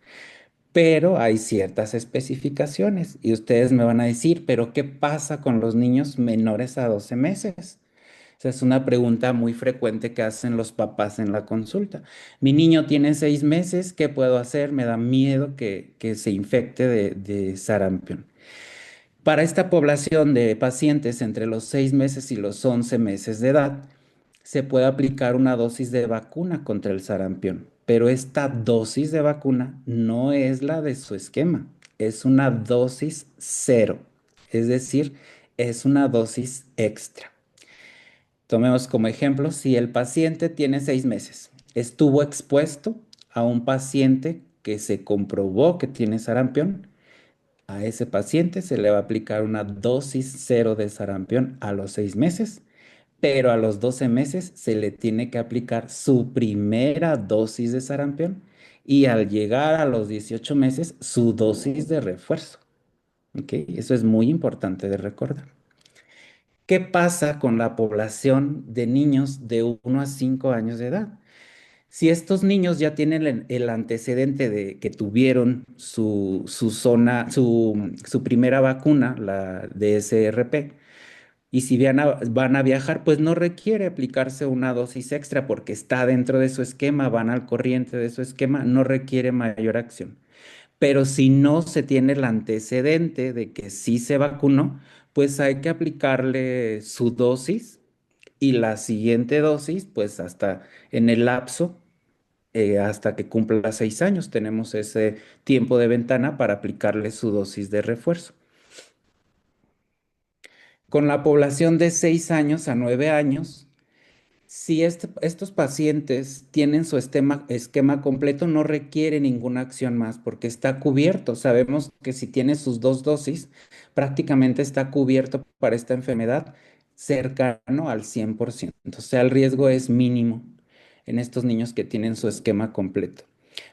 Pero hay ciertas especificaciones y ustedes me van a decir, ¿pero qué pasa con los niños menores a 12 meses? Esa es una pregunta muy frecuente que hacen los papás en la consulta. Mi niño tiene 6 meses, ¿qué puedo hacer? Me da miedo que se infecte de sarampión. Para esta población de pacientes entre los 6 meses y los 11 meses de edad, se puede aplicar una dosis de vacuna contra el sarampión, pero esta dosis de vacuna no es la de su esquema, es una dosis cero, es decir, es una dosis extra. Tomemos como ejemplo, si el paciente tiene 6 meses, estuvo expuesto a un paciente que se comprobó que tiene sarampión, a ese paciente se le va a aplicar una dosis cero de sarampión a los 6 meses, pero a los 12 meses se le tiene que aplicar su primera dosis de sarampión y al llegar a los 18 meses su dosis de refuerzo. ¿Ok? Eso es muy importante de recordar. ¿Qué pasa con la población de niños de 1 a 5 años de edad? Si estos niños ya tienen el antecedente de que tuvieron su primera vacuna, la DSRP, y si van a viajar, pues no requiere aplicarse una dosis extra porque está dentro de su esquema, van al corriente de su esquema, no requiere mayor acción. Pero si no se tiene el antecedente de que sí se vacunó, pues hay que aplicarle su dosis y la siguiente dosis, pues hasta en el lapso, hasta que cumpla 6 años, tenemos ese tiempo de ventana para aplicarle su dosis de refuerzo. Con la población de 6 años a 9 años, si estos pacientes tienen su esquema completo, no requiere ninguna acción más porque está cubierto. Sabemos que si tiene sus dos dosis, prácticamente está cubierto para esta enfermedad cercano al 100%. O sea, el riesgo es mínimo en estos niños que tienen su esquema completo.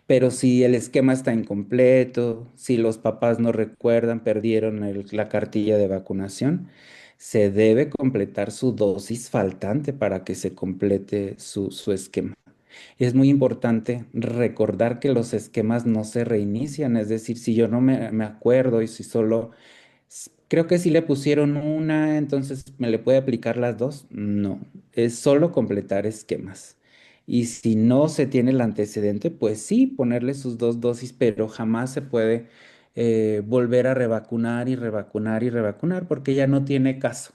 Pero si el esquema está incompleto, si los papás no recuerdan, perdieron la cartilla de vacunación, se debe completar su dosis faltante para que se complete su esquema. Y es muy importante recordar que los esquemas no se reinician, es decir, si yo no me acuerdo y si solo, creo que si le pusieron una, entonces me le puede aplicar las dos. No, es solo completar esquemas. Y si no se tiene el antecedente, pues sí, ponerle sus dos dosis, pero jamás se puede volver a revacunar y revacunar y revacunar porque ya no tiene caso.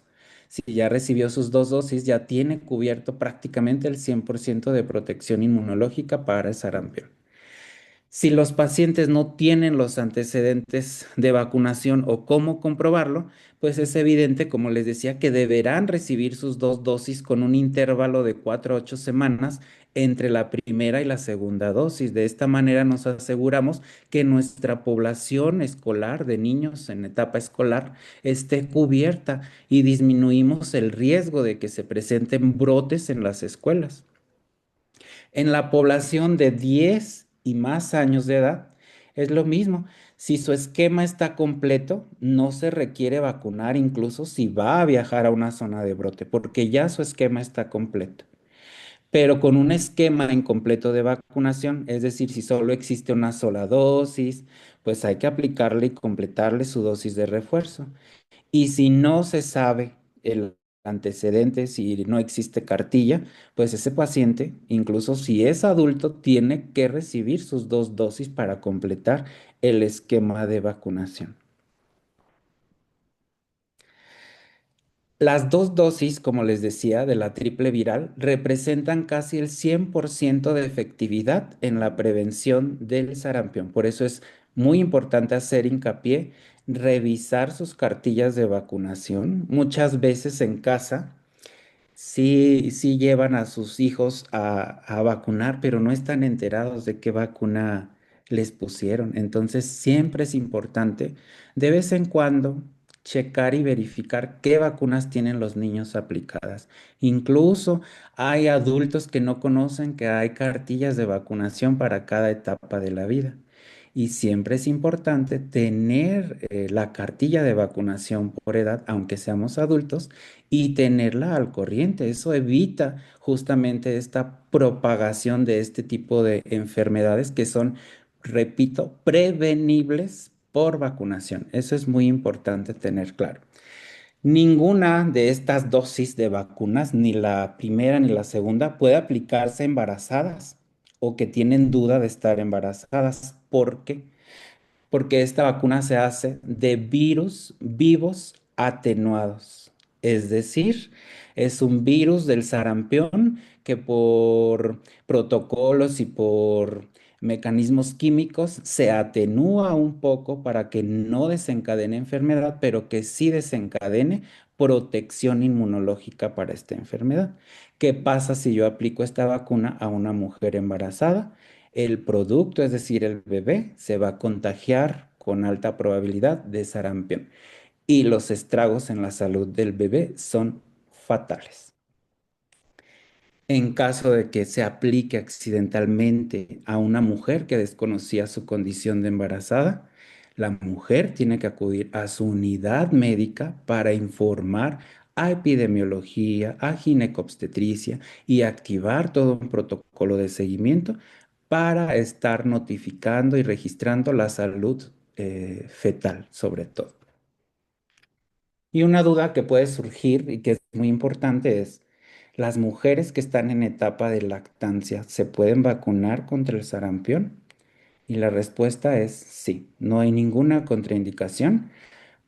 Si ya recibió sus dos dosis, ya tiene cubierto prácticamente el 100% de protección inmunológica para el sarampión. Si los pacientes no tienen los antecedentes de vacunación o cómo comprobarlo, pues es evidente, como les decía, que deberán recibir sus dos dosis con un intervalo de 4 a 8 semanas entre la primera y la segunda dosis. De esta manera nos aseguramos que nuestra población escolar de niños en etapa escolar esté cubierta y disminuimos el riesgo de que se presenten brotes en las escuelas. En la población de 10 y más años de edad es lo mismo. Si su esquema está completo, no se requiere vacunar incluso si va a viajar a una zona de brote, porque ya su esquema está completo. Pero con un esquema incompleto de vacunación, es decir, si solo existe una sola dosis, pues hay que aplicarle y completarle su dosis de refuerzo. Y si no se sabe el antecedentes y no existe cartilla, pues ese paciente, incluso si es adulto, tiene que recibir sus 2 dosis para completar el esquema de vacunación. Las 2 dosis, como les decía, de la triple viral representan casi el 100% de efectividad en la prevención del sarampión. Por eso es muy importante hacer hincapié, revisar sus cartillas de vacunación. Muchas veces en casa sí llevan a sus hijos a vacunar, pero no están enterados de qué vacuna les pusieron. Entonces, siempre es importante de vez en cuando checar y verificar qué vacunas tienen los niños aplicadas. Incluso hay adultos que no conocen que hay cartillas de vacunación para cada etapa de la vida. Y siempre es importante tener la cartilla de vacunación por edad, aunque seamos adultos, y tenerla al corriente. Eso evita justamente esta propagación de este tipo de enfermedades que son, repito, prevenibles por vacunación. Eso es muy importante tener claro. Ninguna de estas dosis de vacunas, ni la primera ni la segunda, puede aplicarse a embarazadas o que tienen duda de estar embarazadas. ¿Por qué? Porque esta vacuna se hace de virus vivos atenuados. Es decir, es un virus del sarampión que por protocolos y por mecanismos químicos se atenúa un poco para que no desencadene enfermedad, pero que sí desencadene protección inmunológica para esta enfermedad. ¿Qué pasa si yo aplico esta vacuna a una mujer embarazada? El producto, es decir, el bebé, se va a contagiar con alta probabilidad de sarampión y los estragos en la salud del bebé son fatales. En caso de que se aplique accidentalmente a una mujer que desconocía su condición de embarazada, la mujer tiene que acudir a su unidad médica para informar a epidemiología, a ginecobstetricia y activar todo un protocolo de seguimiento para estar notificando y registrando la salud fetal, sobre todo. Y una duda que puede surgir y que es muy importante es, ¿las mujeres que están en etapa de lactancia se pueden vacunar contra el sarampión? Y la respuesta es sí, no hay ninguna contraindicación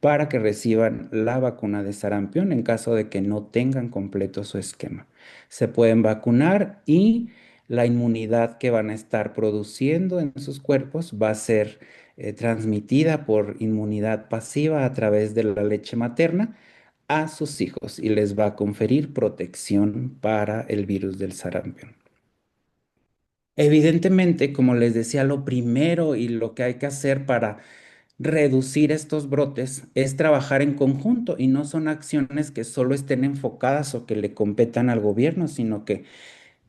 para que reciban la vacuna de sarampión en caso de que no tengan completo su esquema. Se pueden vacunar y la inmunidad que van a estar produciendo en sus cuerpos va a ser transmitida por inmunidad pasiva a través de la leche materna a sus hijos y les va a conferir protección para el virus del sarampión. Evidentemente, como les decía, lo primero y lo que hay que hacer para reducir estos brotes es trabajar en conjunto y no son acciones que solo estén enfocadas o que le competan al gobierno, sino que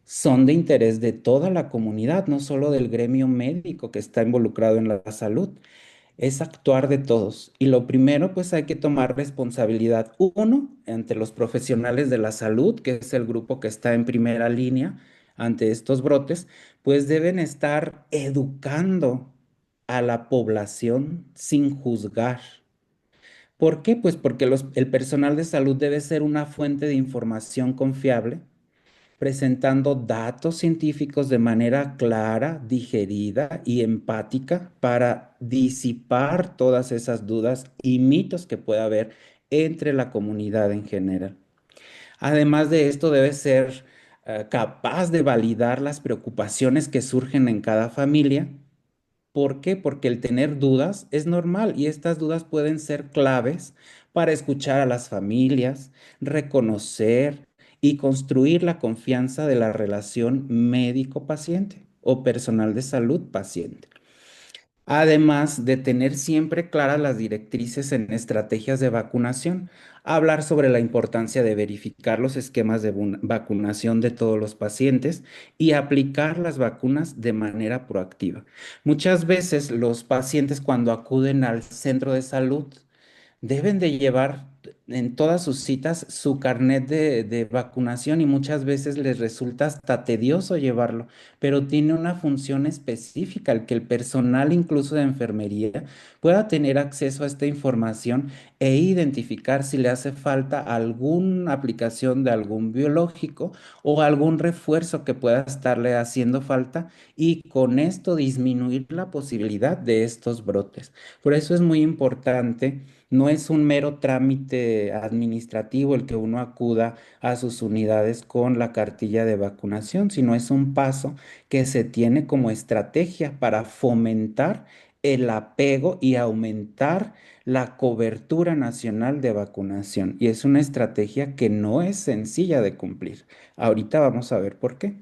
son de interés de toda la comunidad, no solo del gremio médico que está involucrado en la salud. Es actuar de todos. Y lo primero, pues hay que tomar responsabilidad. Uno, ante los profesionales de la salud, que es el grupo que está en primera línea ante estos brotes, pues deben estar educando a la población sin juzgar. ¿Por qué? Pues porque el personal de salud debe ser una fuente de información confiable presentando datos científicos de manera clara, digerida y empática para disipar todas esas dudas y mitos que pueda haber entre la comunidad en general. Además de esto, debe ser capaz de validar las preocupaciones que surgen en cada familia. ¿Por qué? Porque el tener dudas es normal y estas dudas pueden ser claves para escuchar a las familias, reconocer y construir la confianza de la relación médico-paciente o personal de salud paciente. Además de tener siempre claras las directrices en estrategias de vacunación, hablar sobre la importancia de verificar los esquemas de vacunación de todos los pacientes y aplicar las vacunas de manera proactiva. Muchas veces los pacientes cuando acuden al centro de salud deben de llevar en todas sus citas su carnet de vacunación y muchas veces les resulta hasta tedioso llevarlo, pero tiene una función específica, el que el personal incluso de enfermería pueda tener acceso a esta información e identificar si le hace falta alguna aplicación de algún biológico o algún refuerzo que pueda estarle haciendo falta y con esto disminuir la posibilidad de estos brotes. Por eso es muy importante, no es un mero trámite administrativo el que uno acuda a sus unidades con la cartilla de vacunación, sino es un paso que se tiene como estrategia para fomentar el apego y aumentar la cobertura nacional de vacunación. Y es una estrategia que no es sencilla de cumplir. Ahorita vamos a ver por qué.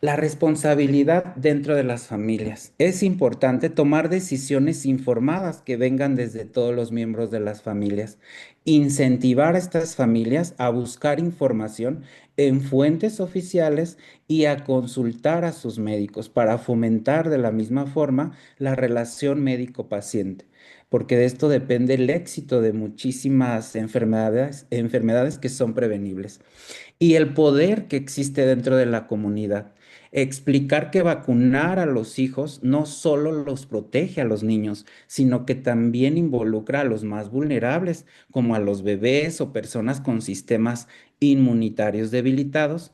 La responsabilidad dentro de las familias. Es importante tomar decisiones informadas que vengan desde todos los miembros de las familias. Incentivar a estas familias a buscar información en fuentes oficiales y a consultar a sus médicos para fomentar de la misma forma la relación médico-paciente. Porque de esto depende el éxito de muchísimas enfermedades que son prevenibles y el poder que existe dentro de la comunidad. Explicar que vacunar a los hijos no solo los protege a los niños, sino que también involucra a los más vulnerables, como a los bebés o personas con sistemas inmunitarios debilitados.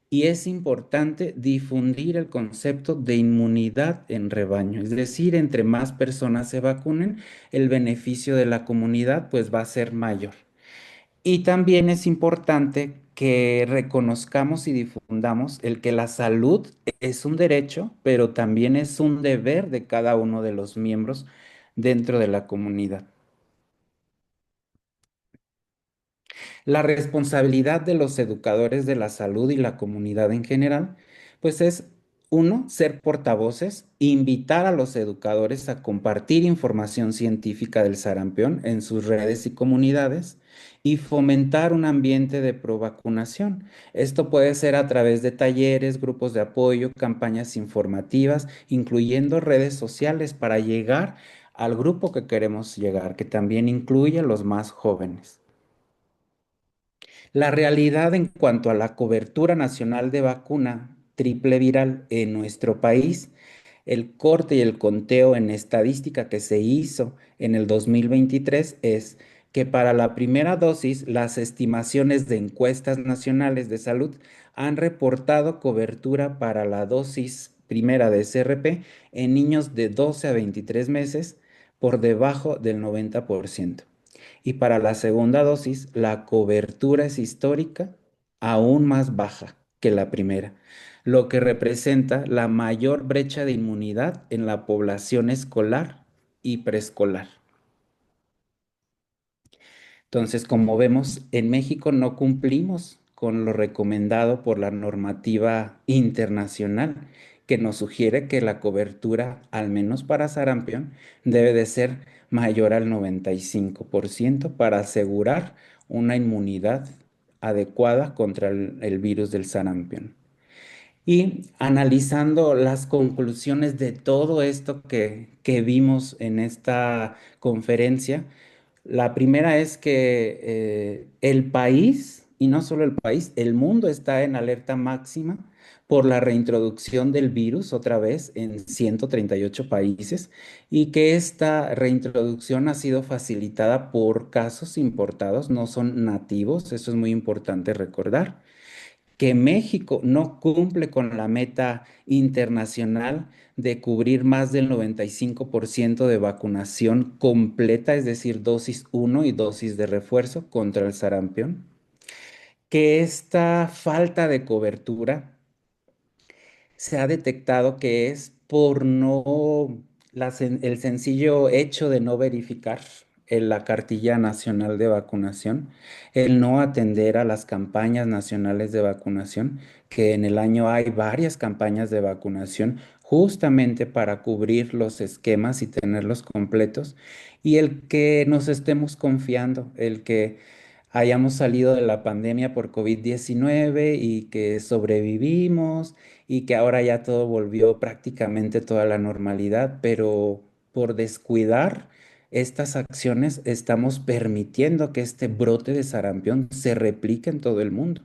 Y es importante difundir el concepto de inmunidad en rebaño, es decir, entre más personas se vacunen, el beneficio de la comunidad pues va a ser mayor. Y también es importante que reconozcamos y difundamos el que la salud es un derecho, pero también es un deber de cada uno de los miembros dentro de la comunidad. La responsabilidad de los educadores de la salud y la comunidad en general, pues es uno, ser portavoces, invitar a los educadores a compartir información científica del sarampión en sus redes y comunidades y fomentar un ambiente de provacunación. Esto puede ser a través de talleres, grupos de apoyo, campañas informativas, incluyendo redes sociales para llegar al grupo que queremos llegar, que también incluye a los más jóvenes. La realidad en cuanto a la cobertura nacional de vacuna triple viral en nuestro país, el corte y el conteo en estadística que se hizo en el 2023 es que para la primera dosis, las estimaciones de encuestas nacionales de salud han reportado cobertura para la dosis primera de CRP en niños de 12 a 23 meses por debajo del 90%. Y para la segunda dosis, la cobertura es histórica aún más baja que la primera, lo que representa la mayor brecha de inmunidad en la población escolar y preescolar. Entonces, como vemos, en México no cumplimos con lo recomendado por la normativa internacional, que nos sugiere que la cobertura, al menos para sarampión, debe de ser mayor al 95% para asegurar una inmunidad adecuada contra el virus del sarampión. Y analizando las conclusiones de todo esto que vimos en esta conferencia, la primera es que el país, y no solo el país, el mundo está en alerta máxima por la reintroducción del virus otra vez en 138 países y que esta reintroducción ha sido facilitada por casos importados, no son nativos, eso es muy importante recordar que México no cumple con la meta internacional de cubrir más del 95% de vacunación completa, es decir, dosis uno y dosis de refuerzo contra el sarampión, que esta falta de cobertura se ha detectado que es por no el sencillo hecho de no verificar en la cartilla nacional de vacunación, el no atender a las campañas nacionales de vacunación, que en el año hay varias campañas de vacunación justamente para cubrir los esquemas y tenerlos completos, y el que nos estemos confiando, el que hayamos salido de la pandemia por COVID-19 y que sobrevivimos y que ahora ya todo volvió prácticamente toda la normalidad, pero por descuidar estas acciones estamos permitiendo que este brote de sarampión se replique en todo el mundo.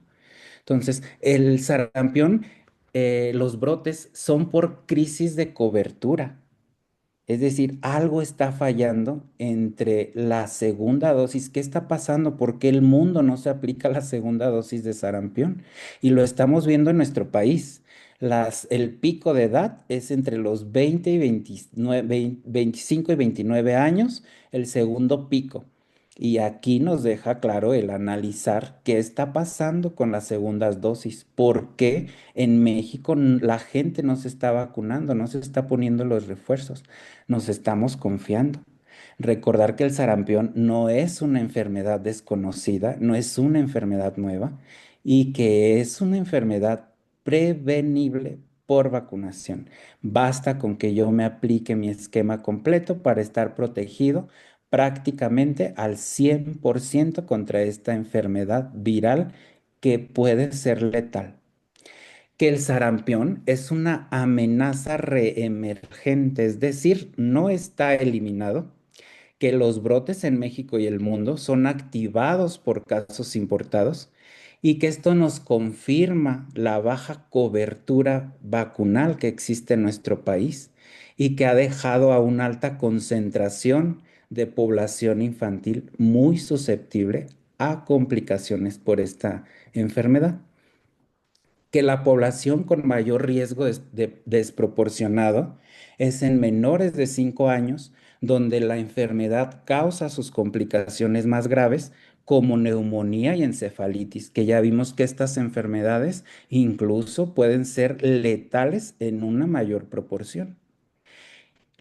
Entonces, el sarampión, los brotes son por crisis de cobertura. Es decir, algo está fallando entre la segunda dosis. ¿Qué está pasando? ¿Por qué el mundo no se aplica la segunda dosis de sarampión? Y lo estamos viendo en nuestro país. El pico de edad es entre los 20 y 29, 25 y 29 años, el segundo pico. Y aquí nos deja claro el analizar qué está pasando con las segundas dosis. ¿Por qué en México la gente no se está vacunando, no se está poniendo los refuerzos? Nos estamos confiando. Recordar que el sarampión no es una enfermedad desconocida, no es una enfermedad nueva y que es una enfermedad prevenible por vacunación. Basta con que yo me aplique mi esquema completo para estar protegido prácticamente al 100% contra esta enfermedad viral que puede ser letal. Que el sarampión es una amenaza reemergente, es decir, no está eliminado, que los brotes en México y el mundo son activados por casos importados y que esto nos confirma la baja cobertura vacunal que existe en nuestro país y que ha dejado a una alta concentración de población infantil muy susceptible a complicaciones por esta enfermedad. Que la población con mayor riesgo desproporcionado es en menores de 5 años, donde la enfermedad causa sus complicaciones más graves, como neumonía y encefalitis, que ya vimos que estas enfermedades incluso pueden ser letales en una mayor proporción.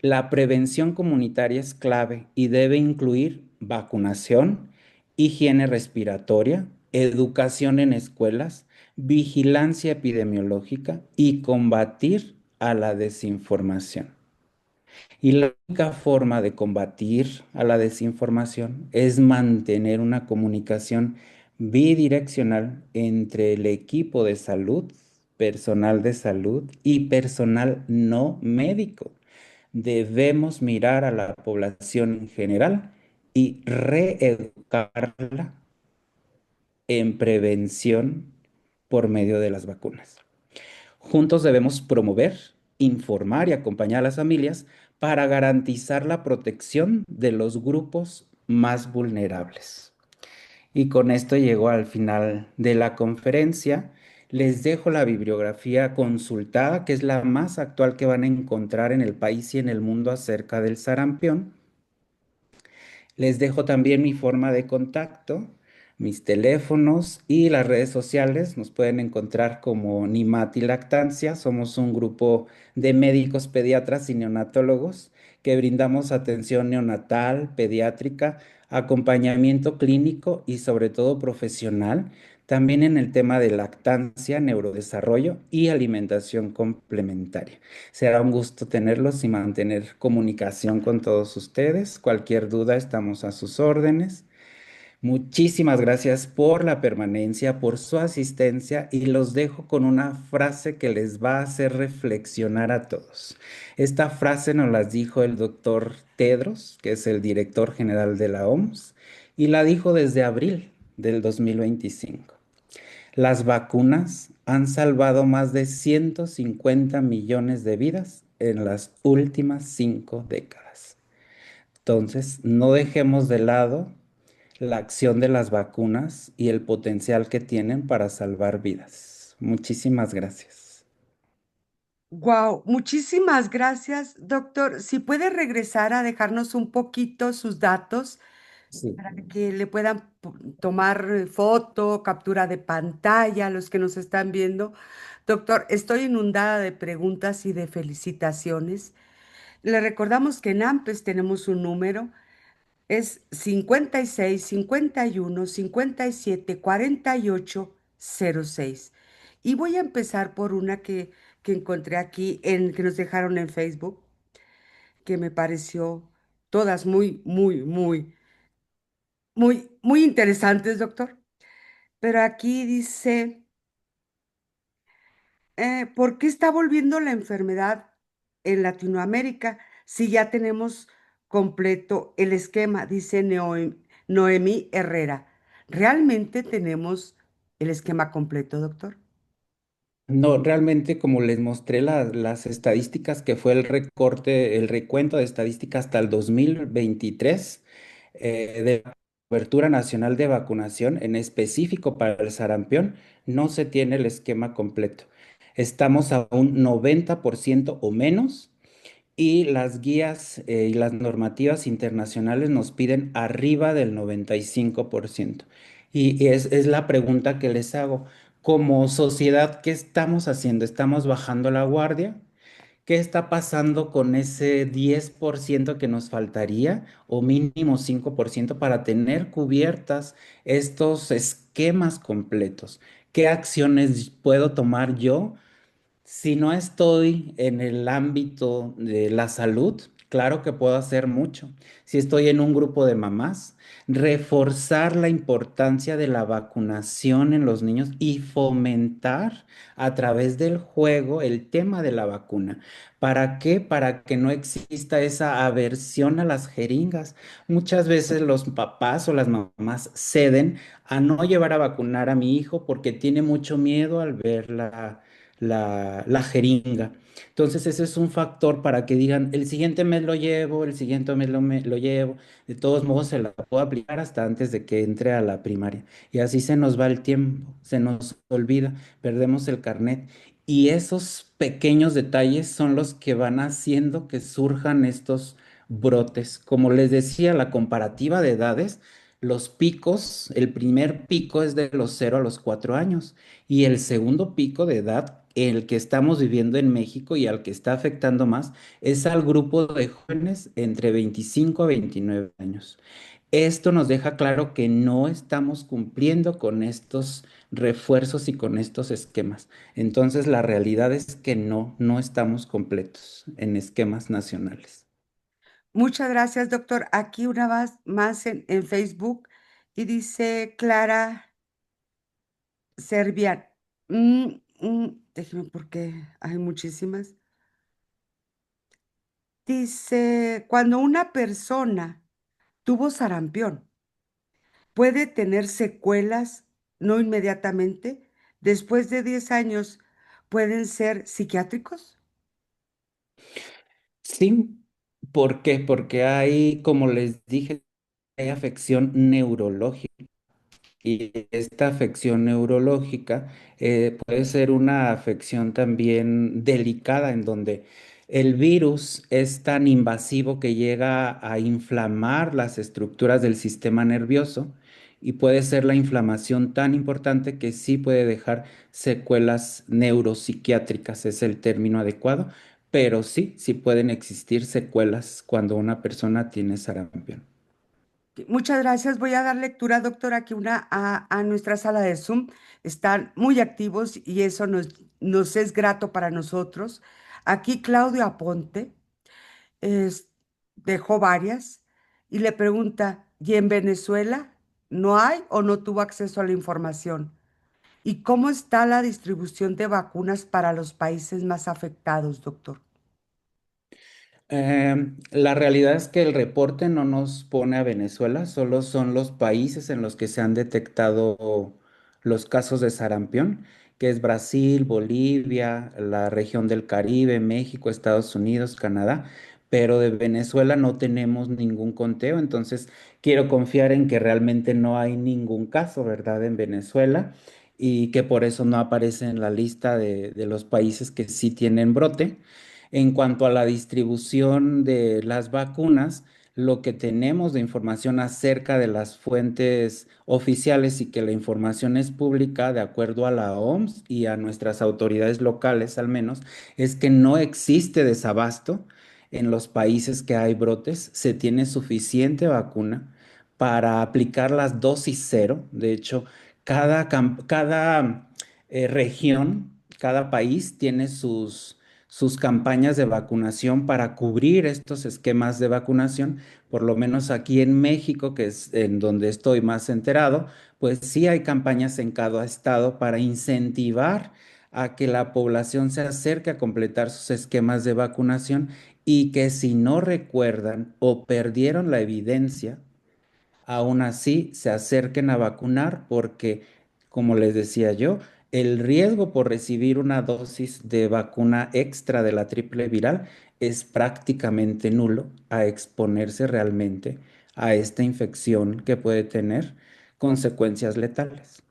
La prevención comunitaria es clave y debe incluir vacunación, higiene respiratoria, educación en escuelas, vigilancia epidemiológica y combatir a la desinformación. Y la única forma de combatir a la desinformación es mantener una comunicación bidireccional entre el equipo de salud, personal de salud y personal no médico. Debemos mirar a la población en general y reeducarla en prevención por medio de las vacunas. Juntos debemos promover, informar y acompañar a las familias para garantizar la protección de los grupos más vulnerables. Y con esto llego al final de la conferencia. Les dejo la bibliografía consultada, que es la más actual que van a encontrar en el país y en el mundo acerca del sarampión. Les dejo también mi forma de contacto, mis teléfonos y las redes sociales. Nos pueden encontrar como Nimati Lactancia. Somos un grupo de médicos pediatras y neonatólogos que brindamos atención neonatal, pediátrica, acompañamiento clínico y sobre todo profesional. También en el tema de lactancia, neurodesarrollo y alimentación complementaria. Será un gusto tenerlos y mantener comunicación con todos ustedes. Cualquier duda, estamos a sus órdenes. Muchísimas gracias por la permanencia, por su asistencia y los dejo con una frase que les va a hacer reflexionar a todos. Esta frase nos la dijo el doctor Tedros, que es el director general de la OMS, y la dijo desde abril del 2025. Las vacunas han salvado más de 150 millones de vidas en las últimas 5 décadas. Entonces, no dejemos de lado la acción de las vacunas y el potencial que tienen para salvar vidas. Muchísimas gracias. Wow, muchísimas gracias, doctor. Si puede regresar a dejarnos un poquito sus datos Sí. para que le puedan tomar foto, captura de pantalla, los que nos están viendo. Doctor, estoy inundada de preguntas y de felicitaciones. Le recordamos que en AMPES tenemos un número, es 56 51 57 48 06. Y voy a empezar por una que encontré aquí, que nos dejaron en Facebook, que me pareció todas muy interesantes, doctor. Pero aquí dice, ¿por qué está volviendo la enfermedad en Latinoamérica si ya tenemos completo el esquema, dice Noemí Herrera. ¿Realmente tenemos el esquema completo, doctor? No, realmente como les mostré las estadísticas, que fue el recorte, el recuento de estadísticas hasta el 2023, de la cobertura nacional de vacunación, en específico para el sarampión, no se tiene el esquema completo. Estamos a un 90% o menos, y las guías y las normativas internacionales nos piden arriba del 95%. Y es la pregunta que les hago. Como sociedad, ¿qué estamos haciendo? ¿Estamos bajando la guardia? ¿Qué está pasando con ese 10% que nos faltaría o mínimo 5% para tener cubiertas estos esquemas completos? ¿Qué acciones puedo tomar yo? Si no estoy en el ámbito de la salud, claro que puedo hacer mucho. Si estoy en un grupo de mamás, reforzar la importancia de la vacunación en los niños y fomentar a través del juego el tema de la vacuna. ¿Para qué? Para que no exista esa aversión a las jeringas. Muchas veces los papás o las mamás ceden a no llevar a vacunar a mi hijo porque tiene mucho miedo al ver la jeringa. Entonces, ese es un factor para que digan, el siguiente mes lo llevo, el siguiente mes lo llevo. De todos modos, se la puedo aplicar hasta antes de que entre a la primaria. Y así se nos va el tiempo, se nos olvida, perdemos el carnet. Y esos pequeños detalles son los que van haciendo que surjan estos brotes. Como les decía, la comparativa de edades, los picos, el primer pico es de los 0 a los 4 años. Y el segundo pico de edad, el que estamos viviendo en México y al que está afectando más, es al grupo de jóvenes entre 25 a 29 años. Esto nos deja claro que no estamos cumpliendo con estos refuerzos y con estos esquemas. Entonces, la realidad es que no estamos completos en esquemas nacionales. Muchas gracias, doctor. Aquí una más en Facebook y dice Clara Servian. Déjeme porque hay muchísimas. Dice, cuando una persona tuvo sarampión, puede tener secuelas, no inmediatamente. Después de 10 años, ¿pueden ser psiquiátricos? Sí, ¿por qué? Porque hay, como les dije, hay afección neurológica. Y esta afección neurológica puede ser una afección también delicada en donde el virus es tan invasivo que llega a inflamar las estructuras del sistema nervioso, y puede ser la inflamación tan importante que sí puede dejar secuelas neuropsiquiátricas, es el término adecuado, pero sí pueden existir secuelas cuando una persona tiene sarampión. Muchas gracias. Voy a dar lectura, doctor, aquí a nuestra sala de Zoom. Están muy activos y eso nos es grato para nosotros. Aquí Claudio Aponte es- dejó varias y le pregunta, ¿y en Venezuela no hay o no tuvo acceso a la información? ¿Y cómo está la distribución de vacunas para los países más afectados, doctor? La realidad es que el reporte no nos pone a Venezuela, solo son los países en los que se han detectado los casos de sarampión, que es Brasil, Bolivia, la región del Caribe, México, Estados Unidos, Canadá, pero de Venezuela no tenemos ningún conteo, entonces quiero confiar en que realmente no hay ningún caso, ¿verdad?, en Venezuela, y que por eso no aparece en la lista de los países que sí tienen brote. En cuanto a la distribución de las vacunas, lo que tenemos de información acerca de las fuentes oficiales, y que la información es pública de acuerdo a la OMS y a nuestras autoridades locales al menos, es que no existe desabasto en los países que hay brotes. Se tiene suficiente vacuna para aplicar las dosis cero. De hecho, cada región, cada país tiene sus campañas de vacunación para cubrir estos esquemas de vacunación. Por lo menos aquí en México, que es en donde estoy más enterado, pues sí hay campañas en cada estado para incentivar a que la población se acerque a completar sus esquemas de vacunación y que si no recuerdan o perdieron la evidencia, aún así se acerquen a vacunar porque, como les decía yo, el riesgo por recibir una dosis de vacuna extra de la triple viral es prácticamente nulo a exponerse realmente a esta infección que puede tener consecuencias letales.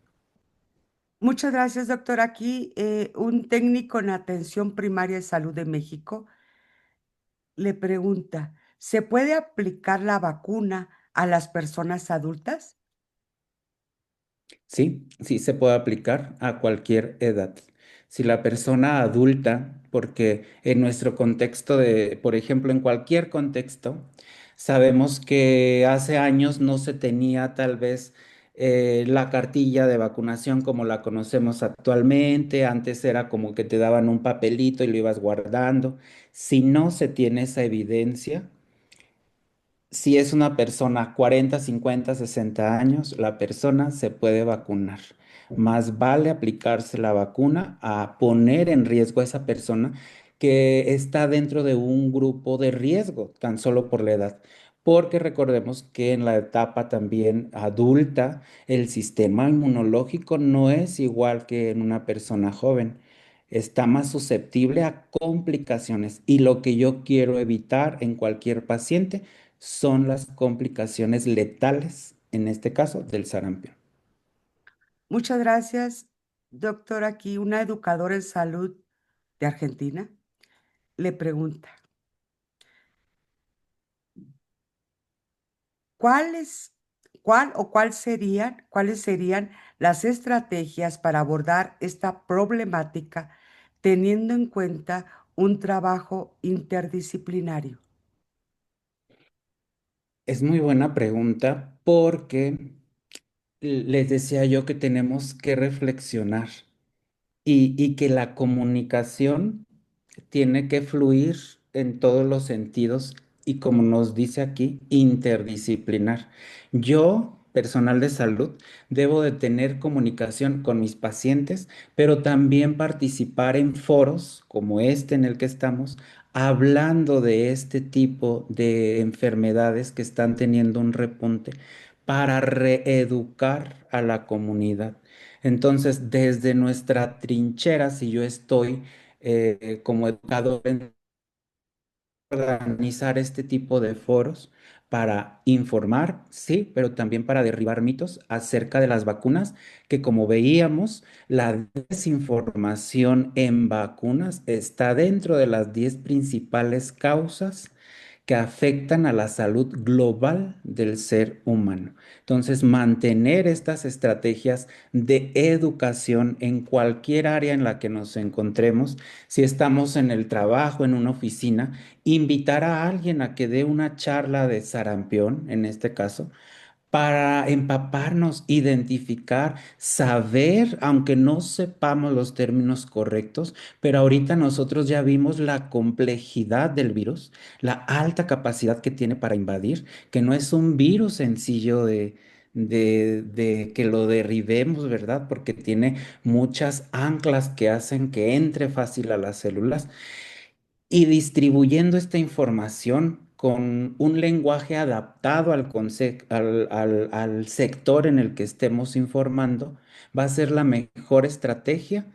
Muchas gracias, doctor. Aquí un técnico en atención primaria de salud de México le pregunta, ¿se puede aplicar la vacuna a las personas adultas? Sí, sí se puede aplicar a cualquier edad. Si la persona adulta, porque en nuestro contexto de, por ejemplo, en cualquier contexto, sabemos que hace años no se tenía tal vez la cartilla de vacunación como la conocemos actualmente. Antes era como que te daban un papelito y lo ibas guardando. Si no se tiene esa evidencia, si es una persona 40, 50, 60 años, la persona se puede vacunar. Más vale aplicarse la vacuna a poner en riesgo a esa persona que está dentro de un grupo de riesgo, tan solo por la edad. Porque recordemos que en la etapa también adulta, el sistema inmunológico no es igual que en una persona joven. Está más susceptible a complicaciones. Y lo que yo quiero evitar en cualquier paciente son las complicaciones letales, en este caso del sarampión. Muchas gracias, doctor. Aquí una educadora en salud de Argentina le pregunta, ¿cuáles, cuáles serían las estrategias para abordar esta problemática teniendo en cuenta un trabajo interdisciplinario? Es muy buena pregunta porque les decía yo que tenemos que reflexionar y que la comunicación tiene que fluir en todos los sentidos y como nos dice aquí, interdisciplinar. Yo, personal de salud, debo de tener comunicación con mis pacientes, pero también participar en foros como este en el que estamos, hablando de este tipo de enfermedades que están teniendo un repunte para reeducar a la comunidad. Entonces, desde nuestra trinchera, si yo estoy como educador en organizar este tipo de foros para informar, sí, pero también para derribar mitos acerca de las vacunas, que como veíamos, la desinformación en vacunas está dentro de las 10 principales causas que afectan a la salud global del ser humano. Entonces, mantener estas estrategias de educación en cualquier área en la que nos encontremos, si estamos en el trabajo, en una oficina, invitar a alguien a que dé una charla de sarampión, en este caso, para empaparnos, identificar, saber, aunque no sepamos los términos correctos, pero ahorita nosotros ya vimos la complejidad del virus, la alta capacidad que tiene para invadir, que no es un virus sencillo de que lo derribemos, ¿verdad? Porque tiene muchas anclas que hacen que entre fácil a las células y distribuyendo esta información con un lenguaje adaptado al sector en el que estemos informando, va a ser la mejor estrategia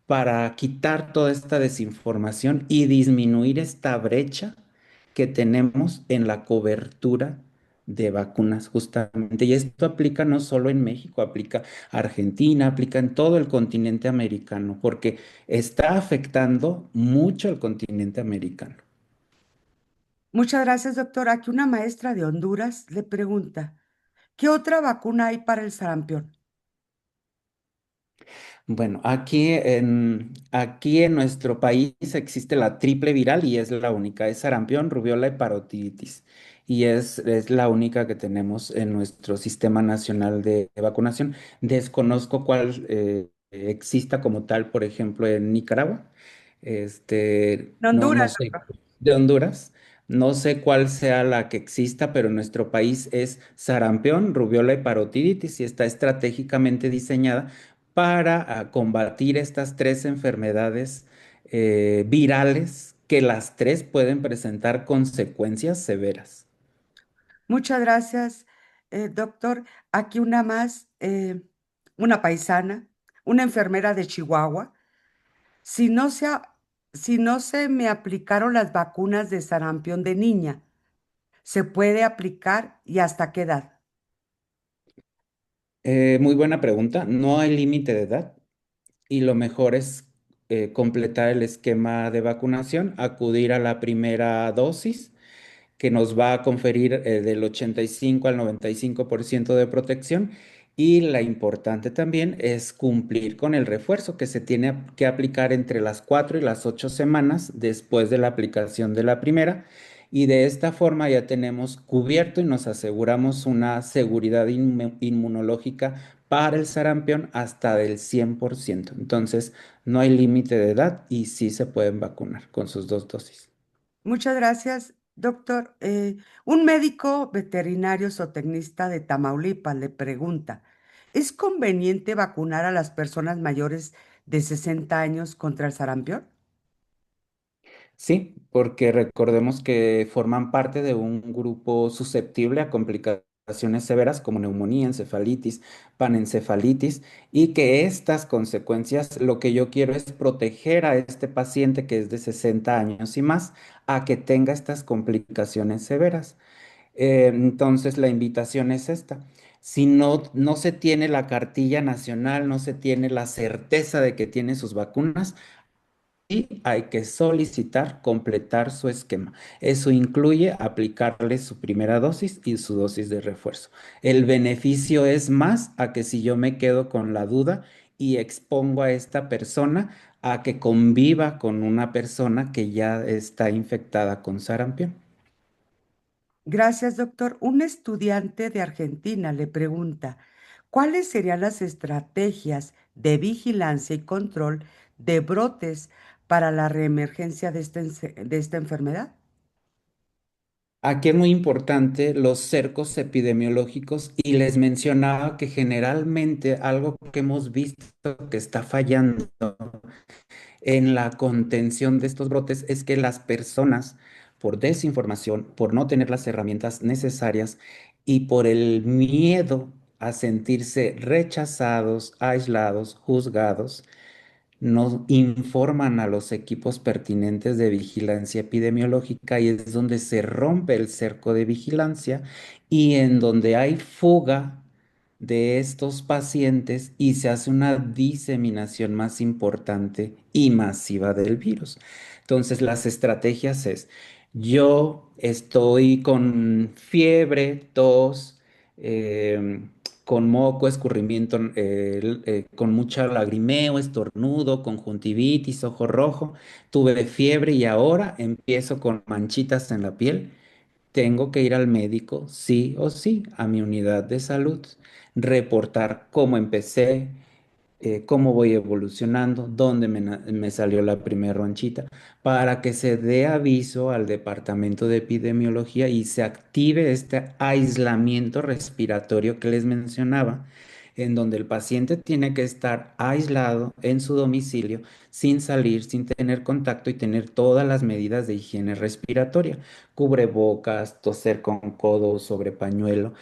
para quitar toda esta desinformación y disminuir esta brecha que tenemos en la cobertura de vacunas justamente. Y esto aplica no solo en México, aplica a Argentina, aplica en todo el continente americano, porque está afectando mucho al continente americano. Muchas gracias, doctor. Aquí una maestra de Honduras le pregunta, ¿qué otra vacuna hay para el sarampión? Bueno, aquí en nuestro país existe la triple viral y es la única, es sarampión, rubiola y parotiditis. Y es la única que tenemos en nuestro sistema nacional de vacunación. Desconozco cuál exista como tal, por ejemplo, en Nicaragua. En No Honduras, sé, doctor. de Honduras. No sé cuál sea la que exista, pero en nuestro país es sarampión, rubiola y parotiditis y está estratégicamente diseñada para combatir estas tres enfermedades virales que las tres pueden presentar consecuencias severas. Muchas gracias, doctor. Aquí una más, una paisana, una enfermera de Chihuahua. Si no se, a- si no se me aplicaron las vacunas de sarampión de niña, ¿se puede aplicar y hasta qué edad? Muy buena pregunta. No hay límite de edad y lo mejor es completar el esquema de vacunación, acudir a la primera dosis que nos va a conferir del 85 al 95% de protección. Y la importante también es cumplir con el refuerzo que se tiene que aplicar entre las 4 y las 8 semanas después de la aplicación de la primera. Y de esta forma ya tenemos cubierto y nos aseguramos una seguridad inmunológica para el sarampión hasta del 100%. Entonces, no hay límite de edad y sí se pueden vacunar con sus dos dosis. Muchas gracias, doctor. Un médico veterinario zootecnista de Tamaulipas le pregunta, ¿es conveniente vacunar a las personas mayores de 60 años contra el sarampión? Sí, porque recordemos que forman parte de un grupo susceptible a complicaciones severas como neumonía, encefalitis, panencefalitis, y que estas consecuencias, lo que yo quiero es proteger a este paciente que es de 60 años y más a que tenga estas complicaciones severas. Entonces, la invitación es esta. Si no se tiene la cartilla nacional, no se tiene la certeza de que tiene sus vacunas, y hay que solicitar completar su esquema. Eso incluye aplicarle su primera dosis y su dosis de refuerzo. El beneficio es más a que si yo me quedo con la duda y expongo a esta persona a que conviva con una persona que ya está infectada con sarampión. Gracias, doctor. Un estudiante de Argentina le pregunta, ¿cuáles serían las estrategias de vigilancia y control de brotes para la reemergencia de esta enfermedad? Aquí es muy importante los cercos epidemiológicos y les mencionaba que generalmente algo que hemos visto que está fallando en la contención de estos brotes es que las personas, por desinformación, por no tener las herramientas necesarias y por el miedo a sentirse rechazados, aislados, juzgados, no informan a los equipos pertinentes de vigilancia epidemiológica y es donde se rompe el cerco de vigilancia y en donde hay fuga de estos pacientes y se hace una diseminación más importante y masiva del virus. Entonces, las estrategias es, yo estoy con fiebre, tos, con moco, escurrimiento, con mucha lagrimeo, estornudo, conjuntivitis, ojo rojo, tuve fiebre y ahora empiezo con manchitas en la piel. Tengo que ir al médico, sí o sí, a mi unidad de salud, reportar cómo empecé, cómo voy evolucionando, dónde me salió la primera ronchita, para que se dé aviso al departamento de epidemiología y se active este aislamiento respiratorio que les mencionaba, en donde el paciente tiene que estar aislado en su domicilio, sin salir, sin tener contacto y tener todas las medidas de higiene respiratoria, cubrebocas, toser con codo sobre pañuelo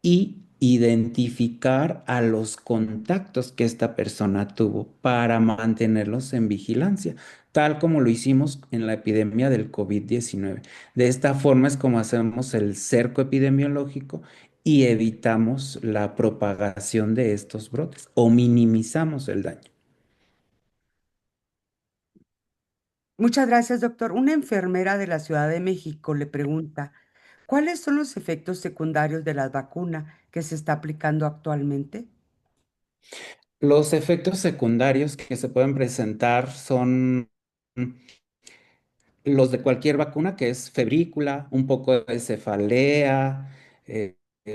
y identificar a los contactos que esta persona tuvo para mantenerlos en vigilancia, tal como lo hicimos en la epidemia del COVID-19. De esta forma es como hacemos el cerco epidemiológico y evitamos la propagación de estos brotes o minimizamos el daño. Muchas gracias, doctor. Una enfermera de la Ciudad de México le pregunta, ¿cuáles son los efectos secundarios de la vacuna que se está aplicando actualmente? Los efectos secundarios que se pueden presentar son los de cualquier vacuna, que es febrícula, un poco de cefalea,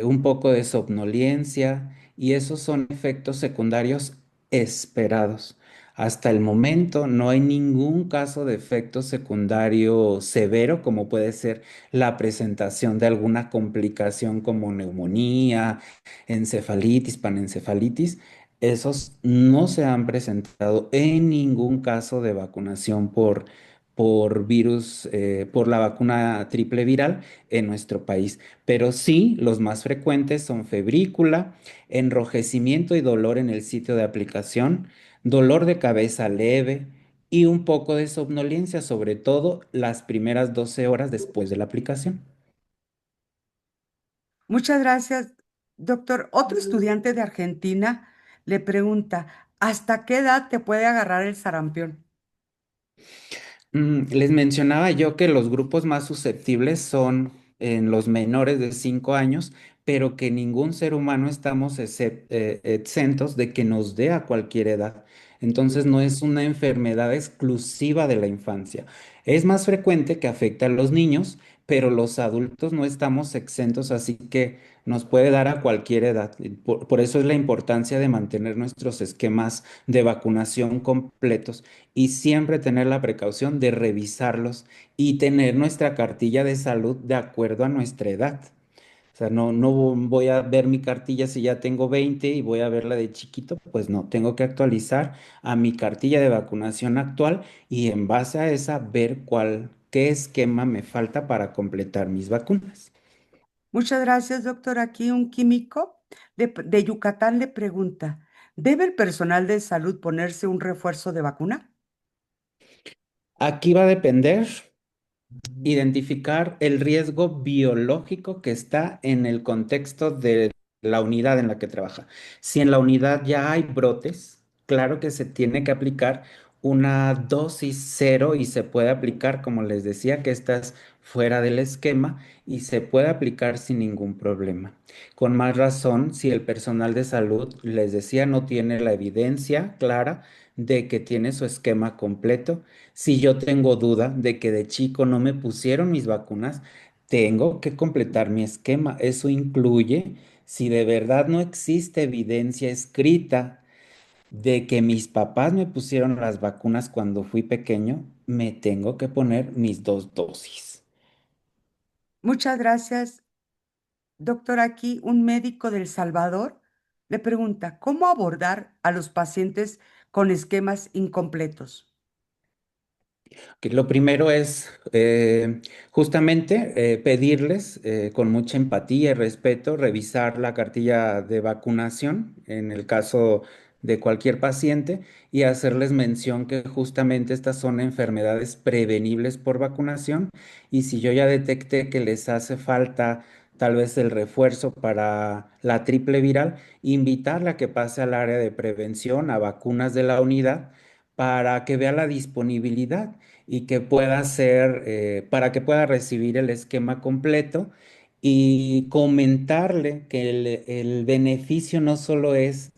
un poco de somnolencia, y esos son efectos secundarios esperados. Hasta el momento no hay ningún caso de efecto secundario severo, como puede ser la presentación de alguna complicación como neumonía, encefalitis, panencefalitis. Esos no se han presentado en ningún caso de vacunación por virus, por la vacuna triple viral en nuestro país. Pero sí, los más frecuentes son febrícula, enrojecimiento y dolor en el sitio de aplicación, dolor de cabeza leve y un poco de somnolencia, sobre todo las primeras 12 horas después de la aplicación. Muchas gracias, doctor. Otro estudiante de Argentina le pregunta, ¿hasta qué edad te puede agarrar el sarampión? Les mencionaba yo que los grupos más susceptibles son en los menores de 5 años, pero que ningún ser humano estamos exentos de que nos dé a cualquier edad. Entonces no es una enfermedad exclusiva de la infancia. Es más frecuente que afecte a los niños, pero los adultos no estamos exentos, así que nos puede dar a cualquier edad. Y por eso es la importancia de mantener nuestros esquemas de vacunación completos y siempre tener la precaución de revisarlos y tener nuestra cartilla de salud de acuerdo a nuestra edad. O sea, no voy a ver mi cartilla si ya tengo 20 y voy a verla de chiquito, pues no, tengo que actualizar a mi cartilla de vacunación actual y en base a esa ver qué esquema me falta para completar mis vacunas. Muchas gracias, doctor. Aquí un químico de Yucatán le pregunta, ¿debe el personal de salud ponerse un refuerzo de vacuna? Aquí va a depender identificar el riesgo biológico que está en el contexto de la unidad en la que trabaja. Si en la unidad ya hay brotes, claro que se tiene que aplicar una dosis cero y se puede aplicar, como les decía, que estás fuera del esquema y se puede aplicar sin ningún problema. Con más razón, si el personal de salud, les decía, no tiene la evidencia clara de que tiene su esquema completo. Si yo tengo duda de que de chico no me pusieron mis vacunas, tengo que completar mi esquema. Eso incluye, si de verdad no existe evidencia escrita de que mis papás me pusieron las vacunas cuando fui pequeño, me tengo que poner mis 2 dosis. Muchas gracias, doctor. Aquí un médico del Salvador le pregunta, ¿cómo abordar a los pacientes con esquemas incompletos? Que lo primero es justamente pedirles con mucha empatía y respeto revisar la cartilla de vacunación en el caso de cualquier paciente y hacerles mención que justamente estas son enfermedades prevenibles por vacunación y si yo ya detecté que les hace falta tal vez el refuerzo para la triple viral, invitarla a que pase al área de prevención, a vacunas de la unidad para que vea la disponibilidad y que pueda ser, para que pueda recibir el esquema completo y comentarle que el beneficio no solo es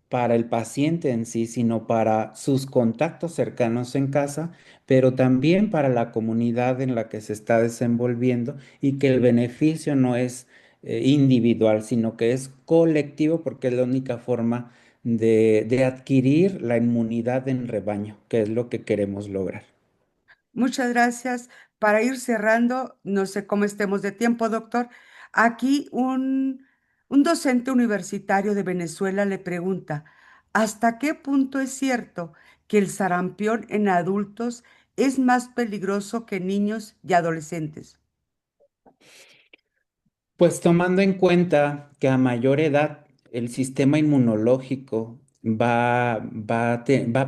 para el paciente en sí, sino para sus contactos cercanos en casa, pero también para la comunidad en la que se está desenvolviendo y que el beneficio no es individual, sino que es colectivo porque es la única forma de adquirir la inmunidad en rebaño, que es lo que queremos lograr. Muchas gracias. Para ir cerrando, no sé cómo estemos de tiempo, doctor. Aquí un docente universitario de Venezuela le pregunta, ¿hasta qué punto es cierto que el sarampión en adultos es más peligroso que en niños y adolescentes? Pues tomando en cuenta que a mayor edad el sistema inmunológico va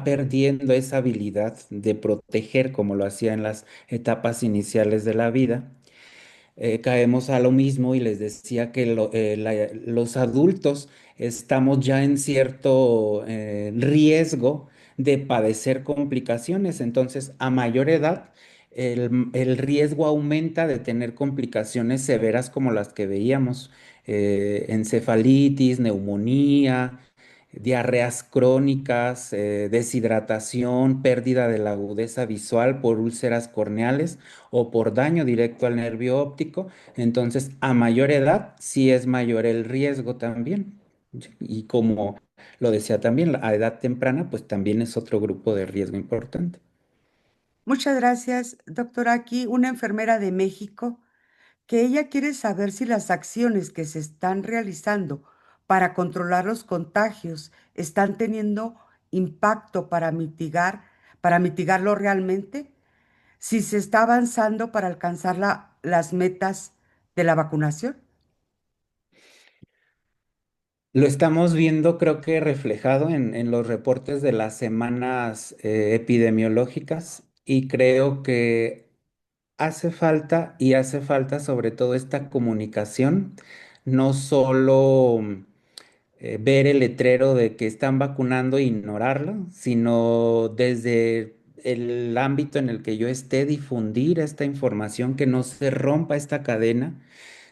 perdiendo esa habilidad de proteger como lo hacía en las etapas iniciales de la vida, caemos a lo mismo y les decía que los adultos estamos ya en cierto riesgo de padecer complicaciones. Entonces, a mayor edad, el riesgo aumenta de tener complicaciones severas como las que veíamos, encefalitis, neumonía, diarreas crónicas, deshidratación, pérdida de la agudeza visual por úlceras corneales o por daño directo al nervio óptico. Entonces, a mayor edad, sí es mayor el riesgo también. Y como lo decía también, a edad temprana, pues también es otro grupo de riesgo importante. Muchas gracias, doctora. Aquí una enfermera de México que ella quiere saber si las acciones que se están realizando para controlar los contagios están teniendo impacto para mitigarlo realmente. si se está avanzando para alcanzar las metas de la vacunación. Lo estamos viendo, creo que reflejado en los reportes de las semanas epidemiológicas y creo que hace falta sobre todo esta comunicación, no solo ver el letrero de que están vacunando e ignorarlo, sino desde el ámbito en el que yo esté difundir esta información, que no se rompa esta cadena,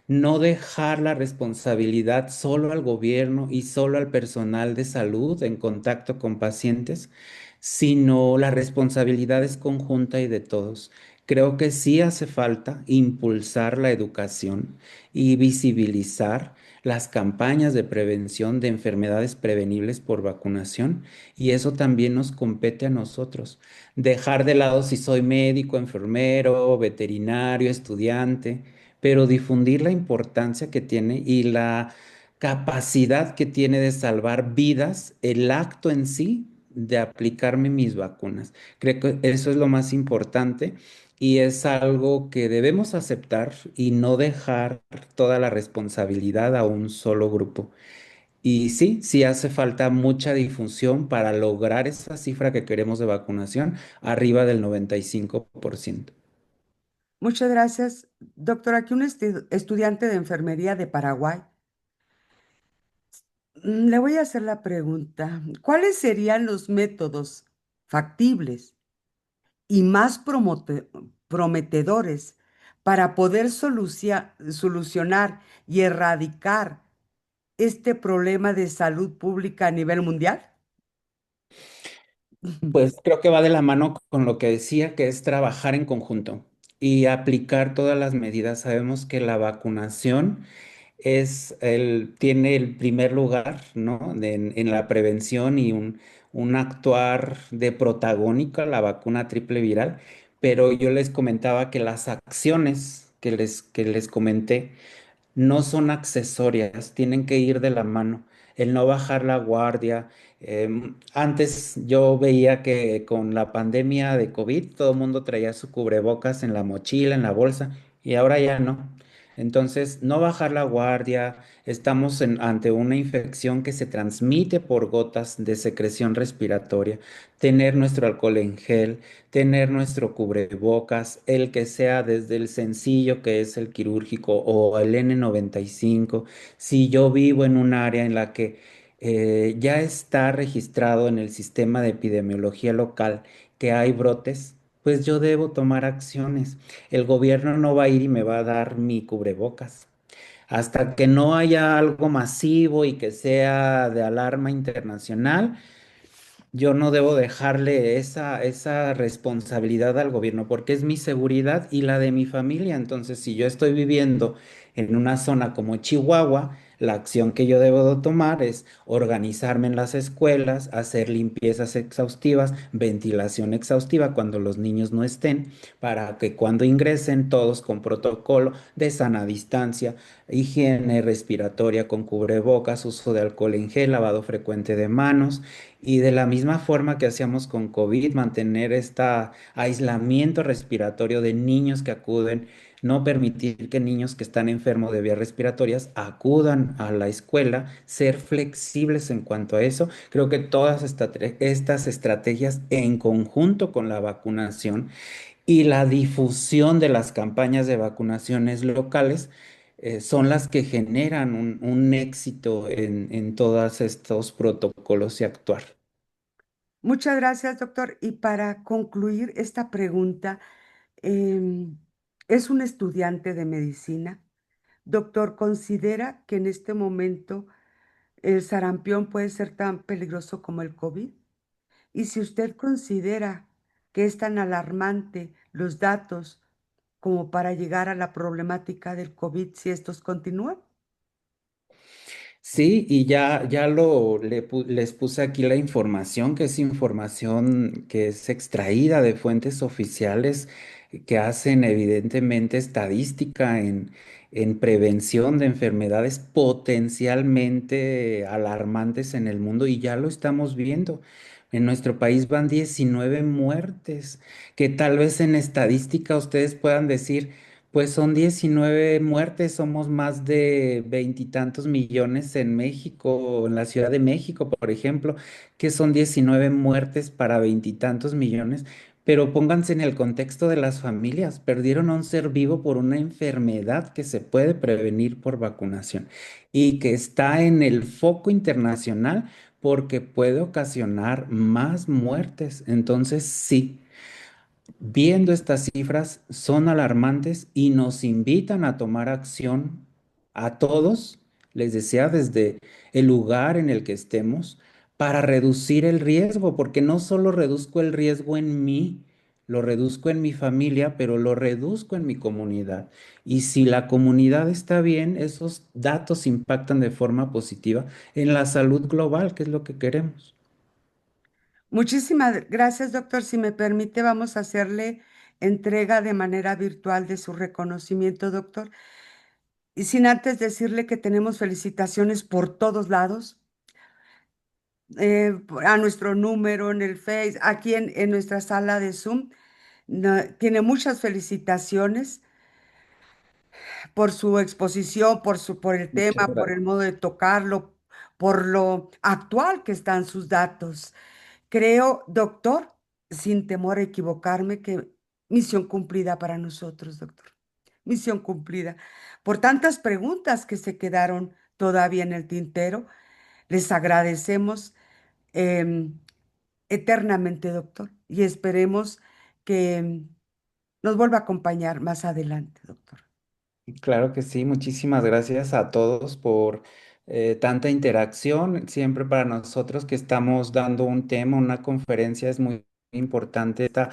no dejar la responsabilidad solo al gobierno y solo al personal de salud en contacto con pacientes, sino la responsabilidad es conjunta y de todos. Creo que sí hace falta impulsar la educación y visibilizar las campañas de prevención de enfermedades prevenibles por vacunación, y eso también nos compete a nosotros. Dejar de lado si soy médico, enfermero, veterinario, estudiante, pero difundir la importancia que tiene y la capacidad que tiene de salvar vidas, el acto en sí de aplicarme mis vacunas. Creo que eso es lo más importante y es algo que debemos aceptar y no dejar toda la responsabilidad a un solo grupo. Y sí, sí hace falta mucha difusión para lograr esa cifra que queremos de vacunación arriba del 95%. Muchas gracias, doctor. Aquí un estudiante de enfermería de Paraguay. Le voy a hacer la pregunta, ¿cuáles serían los métodos factibles y más prometedores para poder solucionar y erradicar este problema de salud pública a nivel mundial? Pues creo que va de la mano con lo que decía, que es trabajar en conjunto y aplicar todas las medidas. Sabemos que la vacunación tiene el primer lugar, ¿no? En la prevención y un actuar de protagónico, la vacuna triple viral, pero yo les comentaba que las acciones que les comenté no son accesorias, tienen que ir de la mano. El no bajar la guardia. Antes yo veía que con la pandemia de COVID todo el mundo traía su cubrebocas en la mochila, en la bolsa, y ahora ya no. Entonces, no bajar la guardia. Estamos ante una infección que se transmite por gotas de secreción respiratoria. Tener nuestro alcohol en gel, tener nuestro cubrebocas, el que sea desde el sencillo que es el quirúrgico o el N95. Si yo vivo en un área en la que ya está registrado en el sistema de epidemiología local que hay brotes, pues yo debo tomar acciones. El gobierno no va a ir y me va a dar mi cubrebocas. Hasta que no haya algo masivo y que sea de alarma internacional, yo no debo dejarle esa responsabilidad al gobierno porque es mi seguridad y la de mi familia. Entonces, si yo estoy viviendo en una zona como Chihuahua, la acción que yo debo de tomar es organizarme en las escuelas, hacer limpiezas exhaustivas, ventilación exhaustiva cuando los niños no estén, para que cuando ingresen todos con protocolo de sana distancia, higiene respiratoria con cubrebocas, uso de alcohol en gel, lavado frecuente de manos. Y de la misma forma que hacíamos con COVID, mantener este aislamiento respiratorio de niños que acuden, no permitir que niños que están enfermos de vías respiratorias acudan a la escuela, ser flexibles en cuanto a eso. Creo que todas estas estrategias en conjunto con la vacunación y la difusión de las campañas de vacunaciones locales son las que generan un éxito en todos estos protocolos y actuar. Muchas gracias, doctor. Y para concluir esta pregunta, em, es un estudiante de medicina. Doctor, ¿considera que en este momento el sarampión puede ser tan peligroso como el COVID? Y si usted considera que es tan alarmante los datos como para llegar a la problemática del COVID si estos continúan. Sí, y les puse aquí la información, que es información que es extraída de fuentes oficiales que hacen evidentemente estadística en prevención de enfermedades potencialmente alarmantes en el mundo y ya lo estamos viendo. En nuestro país van 19 muertes, que tal vez en estadística ustedes puedan decir, pues son 19 muertes, somos más de veintitantos millones en México, en la Ciudad de México, por ejemplo, que son 19 muertes para veintitantos millones, pero pónganse en el contexto de las familias, perdieron a un ser vivo por una enfermedad que se puede prevenir por vacunación y que está en el foco internacional porque puede ocasionar más muertes. Entonces, sí. Viendo estas cifras, son alarmantes y nos invitan a tomar acción a todos, les decía, desde el lugar en el que estemos, para reducir el riesgo, porque no solo reduzco el riesgo en mí, lo reduzco en mi familia, pero lo reduzco en mi comunidad. Y si la comunidad está bien, esos datos impactan de forma positiva en la salud global, que es lo que queremos. Muchísimas gracias, doctor. Si me permite, vamos a hacerle entrega de manera virtual de su reconocimiento, doctor. Y sin antes decirle que tenemos felicitaciones por todos lados, a nuestro número en el Face, aquí en nuestra sala de Zoom. Tiene muchas felicitaciones por su exposición, por el Muchas tema, por el gracias. modo de tocarlo, por lo actual que están sus datos. Creo, doctor, sin temor a equivocarme, que misión cumplida para nosotros, doctor. Misión cumplida. Por tantas preguntas que se quedaron todavía en el tintero, les agradecemos em, eternamente, doctor, y esperemos que nos vuelva a acompañar más adelante, doctor. Claro que sí, muchísimas gracias a todos por tanta interacción. Siempre para nosotros que estamos dando un tema, una conferencia, es muy importante esta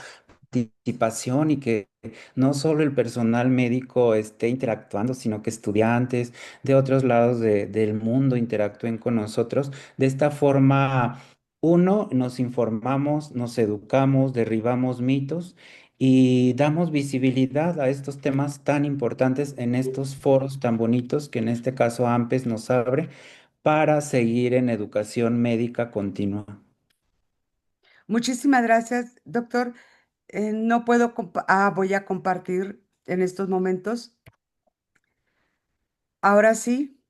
participación y que no solo el personal médico esté interactuando, sino que estudiantes de otros lados del mundo interactúen con nosotros. De esta forma, uno, nos informamos, nos educamos, derribamos mitos y damos visibilidad a estos temas tan importantes en estos foros tan bonitos que en este caso AMPES nos abre para seguir en educación médica continua. Muchísimas gracias, doctor. No puedo, voy a compartir en estos momentos. Ahora sí,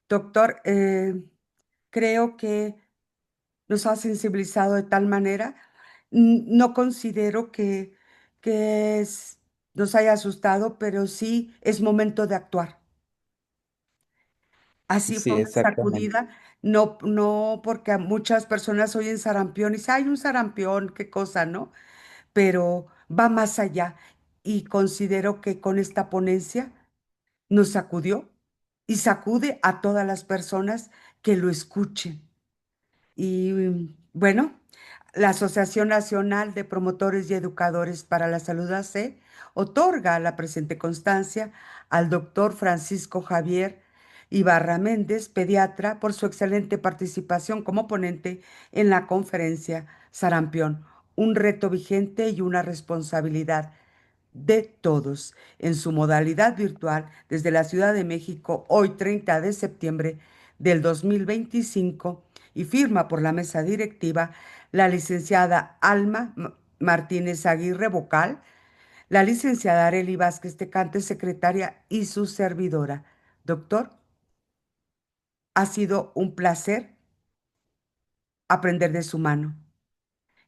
doctor, creo que nos ha sensibilizado de tal manera. No considero que nos haya asustado, pero sí es momento de actuar. Así fue Sí, una exactamente. sacudida, no porque a muchas personas oyen sarampión y dicen, hay un sarampión, qué cosa, ¿no? Pero va más allá y considero que con esta ponencia nos sacudió y sacude a todas las personas que lo escuchen. Y bueno, la Asociación Nacional de Promotores y Educadores para la Salud AC otorga la presente constancia al doctor Francisco Javier Ibarra Méndez, pediatra, por su excelente participación como ponente en la conferencia Sarampión, un reto vigente y una responsabilidad de todos en su modalidad virtual desde la Ciudad de México, hoy 30 de septiembre del 2025, y firma por la mesa directiva la licenciada Alma Martínez Aguirre Vocal, la licenciada Arely Vázquez Tecante, secretaria, y su servidora. Doctor, ha sido un placer aprender de su mano.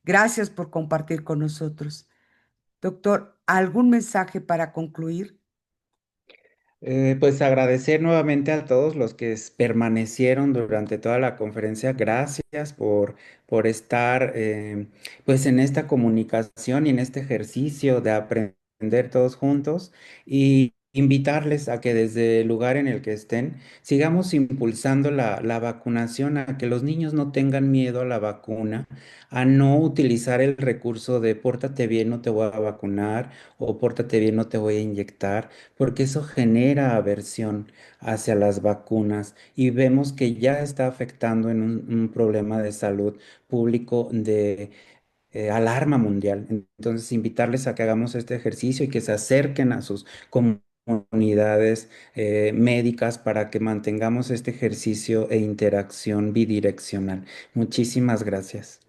Gracias por compartir con nosotros. Doctor, ¿algún mensaje para concluir? Pues agradecer nuevamente a todos los que permanecieron durante toda la conferencia. Gracias por estar pues en esta comunicación y en este ejercicio de aprender todos juntos. invitarles a que desde el lugar en el que estén sigamos impulsando la vacunación, a que los niños no tengan miedo a la vacuna, a no utilizar el recurso de pórtate bien, no te voy a vacunar o pórtate bien, no te voy a inyectar, porque eso genera aversión hacia las vacunas y vemos que ya está afectando en un problema de salud público de alarma mundial. Entonces, invitarles a que hagamos este ejercicio y que se acerquen a sus comunidades médicas para que mantengamos este ejercicio e interacción bidireccional. Muchísimas gracias.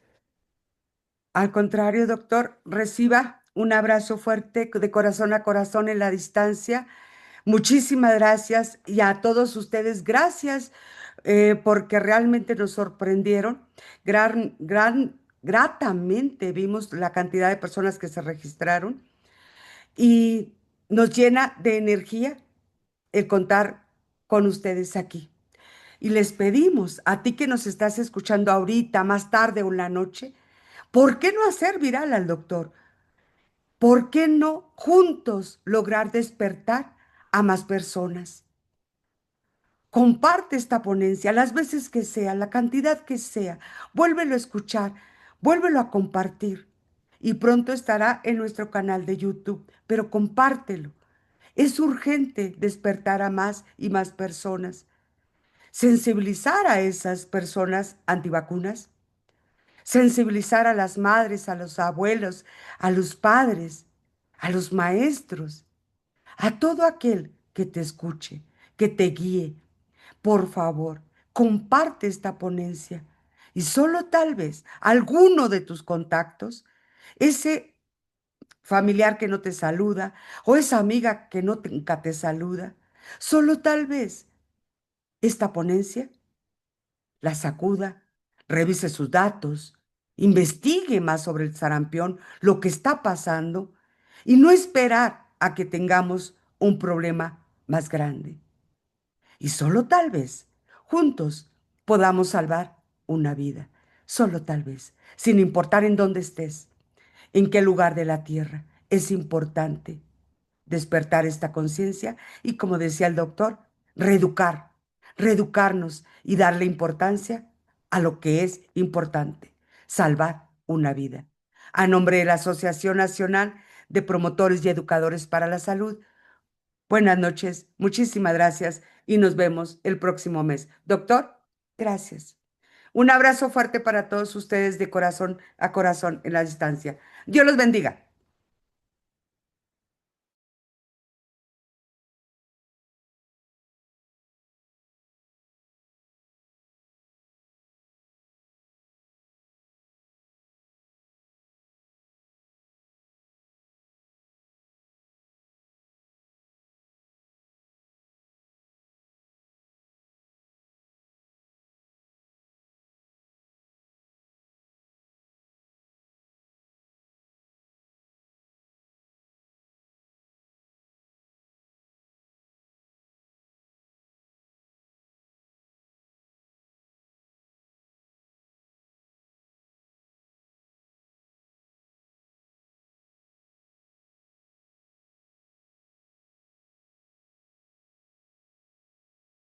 Al contrario, doctor, reciba un abrazo fuerte de corazón a corazón en la distancia. Muchísimas gracias y a todos ustedes, gracias porque realmente nos sorprendieron. Gratamente vimos la cantidad de personas que se registraron y nos llena de energía el contar con ustedes aquí. Y les pedimos a ti que nos estás escuchando ahorita, más tarde o en la noche, ¿por qué no hacer viral al doctor? ¿Por qué no juntos lograr despertar a más personas? Comparte esta ponencia las veces que sea, la cantidad que sea. Vuélvelo a escuchar, vuélvelo a compartir. Y pronto estará en nuestro canal de YouTube, pero compártelo. Es urgente despertar a más y más personas. Sensibilizar a esas personas antivacunas. Sensibilizar a las madres, a los abuelos, a los padres, a los maestros, a todo aquel que te escuche, que te guíe. Por favor, comparte esta ponencia y solo tal vez alguno de tus contactos, ese familiar que no te saluda o esa amiga que no nunca te saluda, solo tal vez esta ponencia la sacuda, revise sus datos, investigue más sobre el sarampión, lo que está pasando y no esperar a que tengamos un problema más grande. Y solo tal vez juntos podamos salvar una vida, solo tal vez, sin importar en dónde estés, en qué lugar de la tierra. Es importante despertar esta conciencia y, como decía el doctor, reeducarnos y darle importancia a lo que es importante, salvar una vida. A nombre de la Asociación Nacional de Promotores y Educadores para la Salud, buenas noches, muchísimas gracias y nos vemos el próximo mes. Doctor, gracias. Un abrazo fuerte para todos ustedes de corazón a corazón en la distancia. Dios los bendiga.